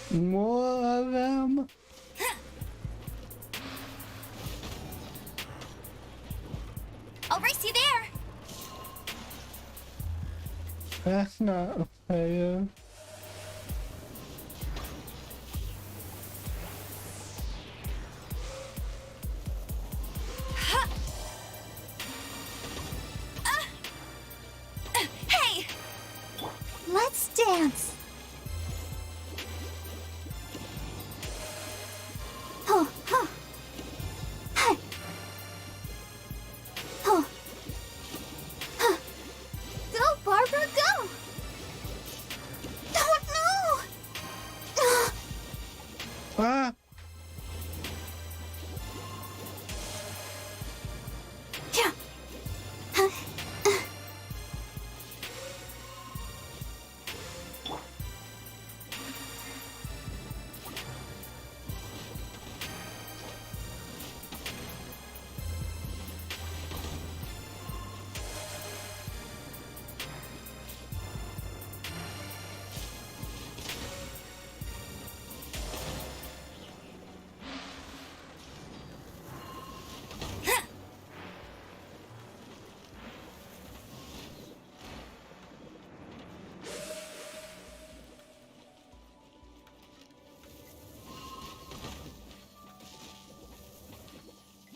More of them. I'll race you there! That's not fair. Hey! Let's dance. Oh, huh. Hey. Oh. Huh. Go, Barbara, go! Oh, no! Ah. Yeah.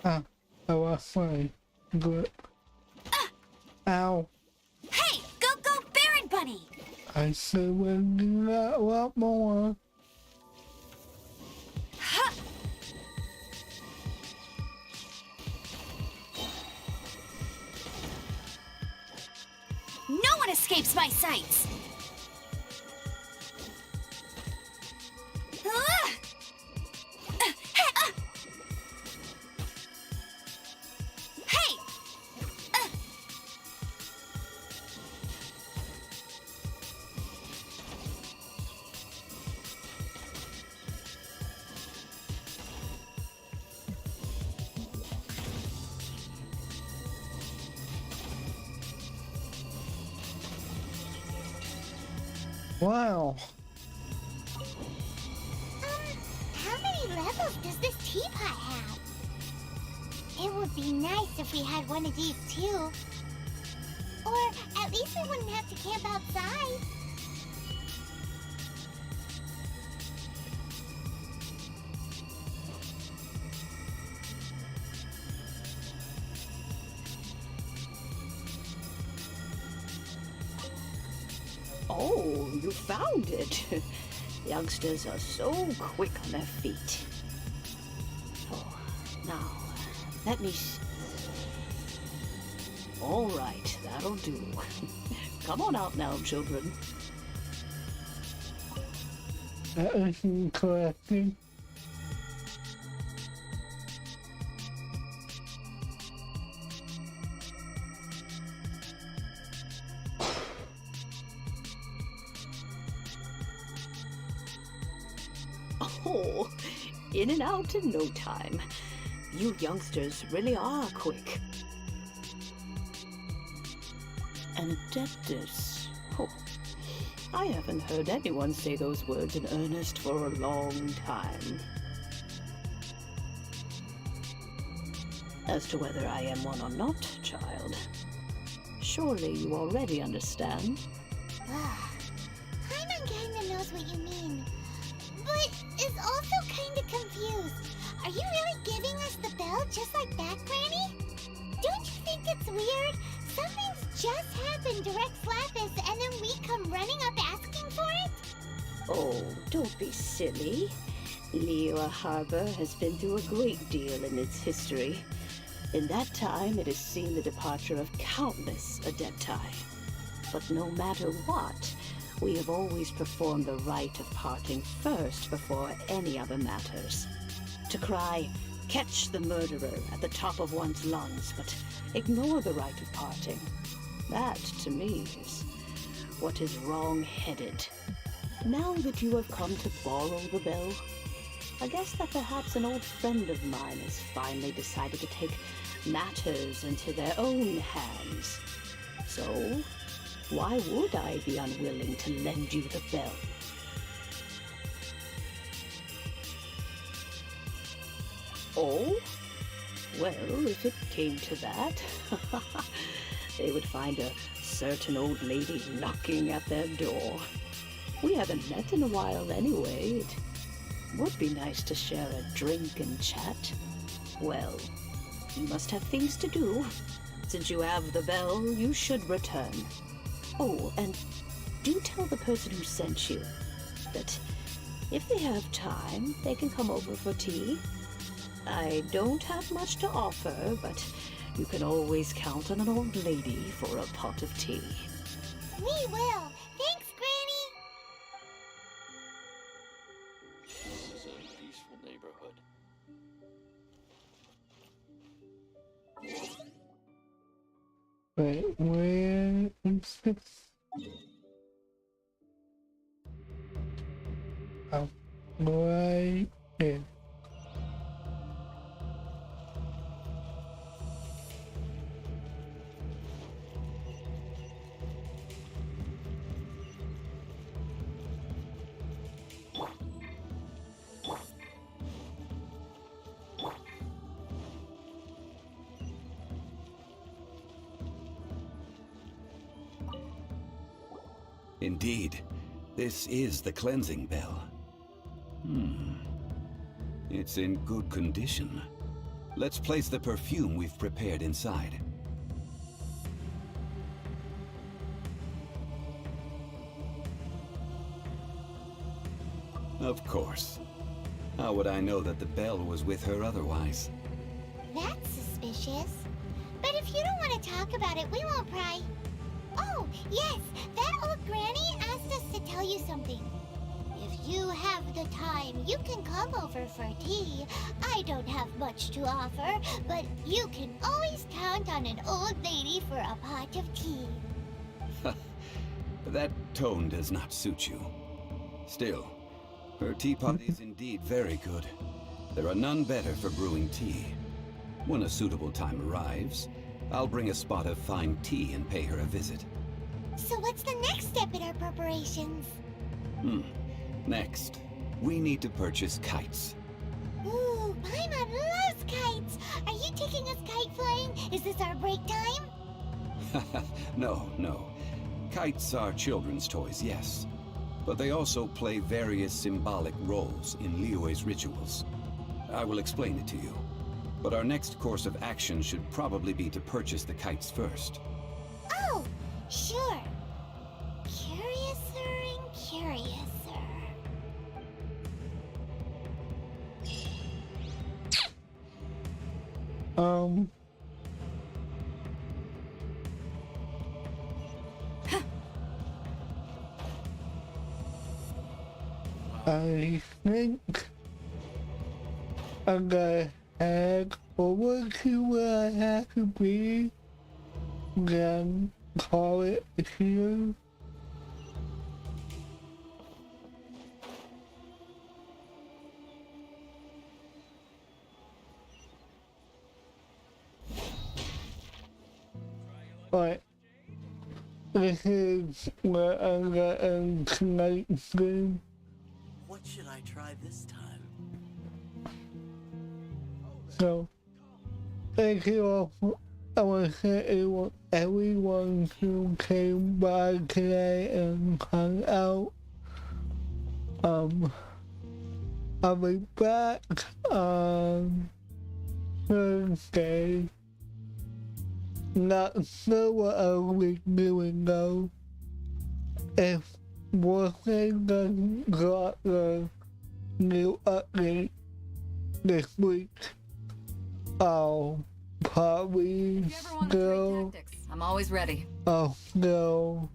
Ah, I was fine. Good. Ow. Hey! Go, go, Baron Bunny! I said we'll do that a lot more. No one escapes my sights. Hey! Wow. How many levels does this teapot have? It would be nice if we had one of these too. Or at least we wouldn't have to camp outside. Oh, you found it. Youngsters are so quick on their feet. Oh, now, let me see. All right, that'll do. Come on out now, children. That is interesting. Oh, in and out in no time. You youngsters really are quick. An adeptus. Oh, I haven't heard anyone say those words in earnest for a long time. As to whether I am one or not, child, surely you already understand. Paimon kinda knows what you mean, but is also kinda confused. Are you really giving us the bell just like that, Granny? Don't you think it's weird? Something's just happened to Rex Lapis and then we come running up asking for it? Oh, don't be silly. Liyue Harbor has been through a great deal in its history. In that time, it has seen the departure of countless Adepti. But no matter what, we have always performed the rite of parting first before any other matters. To cry, "Catch the murderer," at the top of one's lungs, but ignore the rite of parting. That, to me, is what is wrong-headed. Now that you have come to borrow the bell, I guess that perhaps an old friend of mine has finally decided to take matters into their own hands. So, why would I be unwilling to lend you the bell? Oh? Well, if it came to that, they would find a certain old lady knocking at their door. We haven't met in a while anyway. It would be nice to share a drink and chat. Well, you must have things to do. Since you have the bell, you should return. Oh, and do tell the person who sent you that if they have time, they can come over for tea. I don't have much to offer, but you can always count on an old lady for a pot of tea. We will. Thanks, Granny. This is a peaceful neighborhood. Wait, where is this? Oh, right here. Indeed, this is the cleansing bell. It's in good condition. Let's place the perfume we've prepared inside. Of course. How would I know that the bell was with her otherwise? That's suspicious. But if you don't want to talk about it, we won't pry. Oh, Yes, that old granny asked us to tell you something. If you have the time, you can come over for tea. I don't have much to offer, but you can always count on an old lady for a pot of tea. That tone does not suit you. Still, her teapot is indeed very good. There are none better for brewing tea. When a suitable time arrives, I'll bring a spot of fine tea and pay her a visit. So what's the next step in our preparations? Next, we need to purchase kites. Ooh, Paimon loves kites! Are you taking us kite flying? Is this our break time? No. Kites are children's toys, yes. But they also play various symbolic roles in Liyue's rituals. I will explain it to you. But our next course of action should probably be to purchase the kites first. Oh, sure. Curiouser and curiouser. I think I'm gonna head over to where I have to be, then call it here. But this is where I'm gonna end tonight's stream. What should I try this time? So, thank you all. I want to thank everyone who came by today and hung out. I'll be back on Thursday. Not sure what I'll be doing though. If Warframe doesn't got a new update this week, I'll probably If you ever want to trade tactics, I'm always ready. I'll still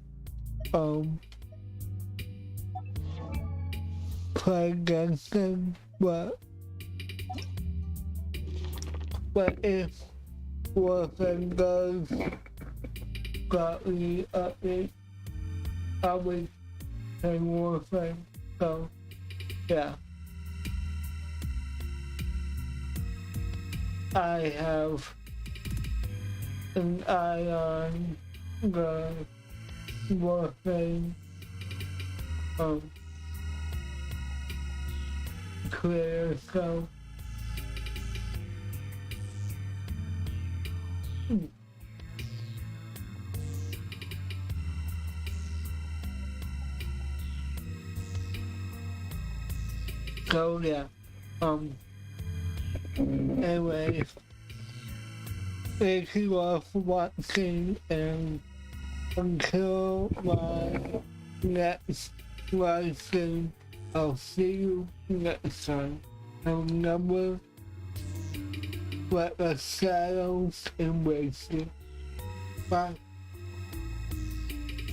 play Genshin, but if Warframe does got me update, I'll be playing Warframe. So yeah, I have an eye on the Warframe creator, so yeah, anyway, thank you all for watching, and until my next live stream, I'll see you next time. And remember, let the shadows embrace you. Bye.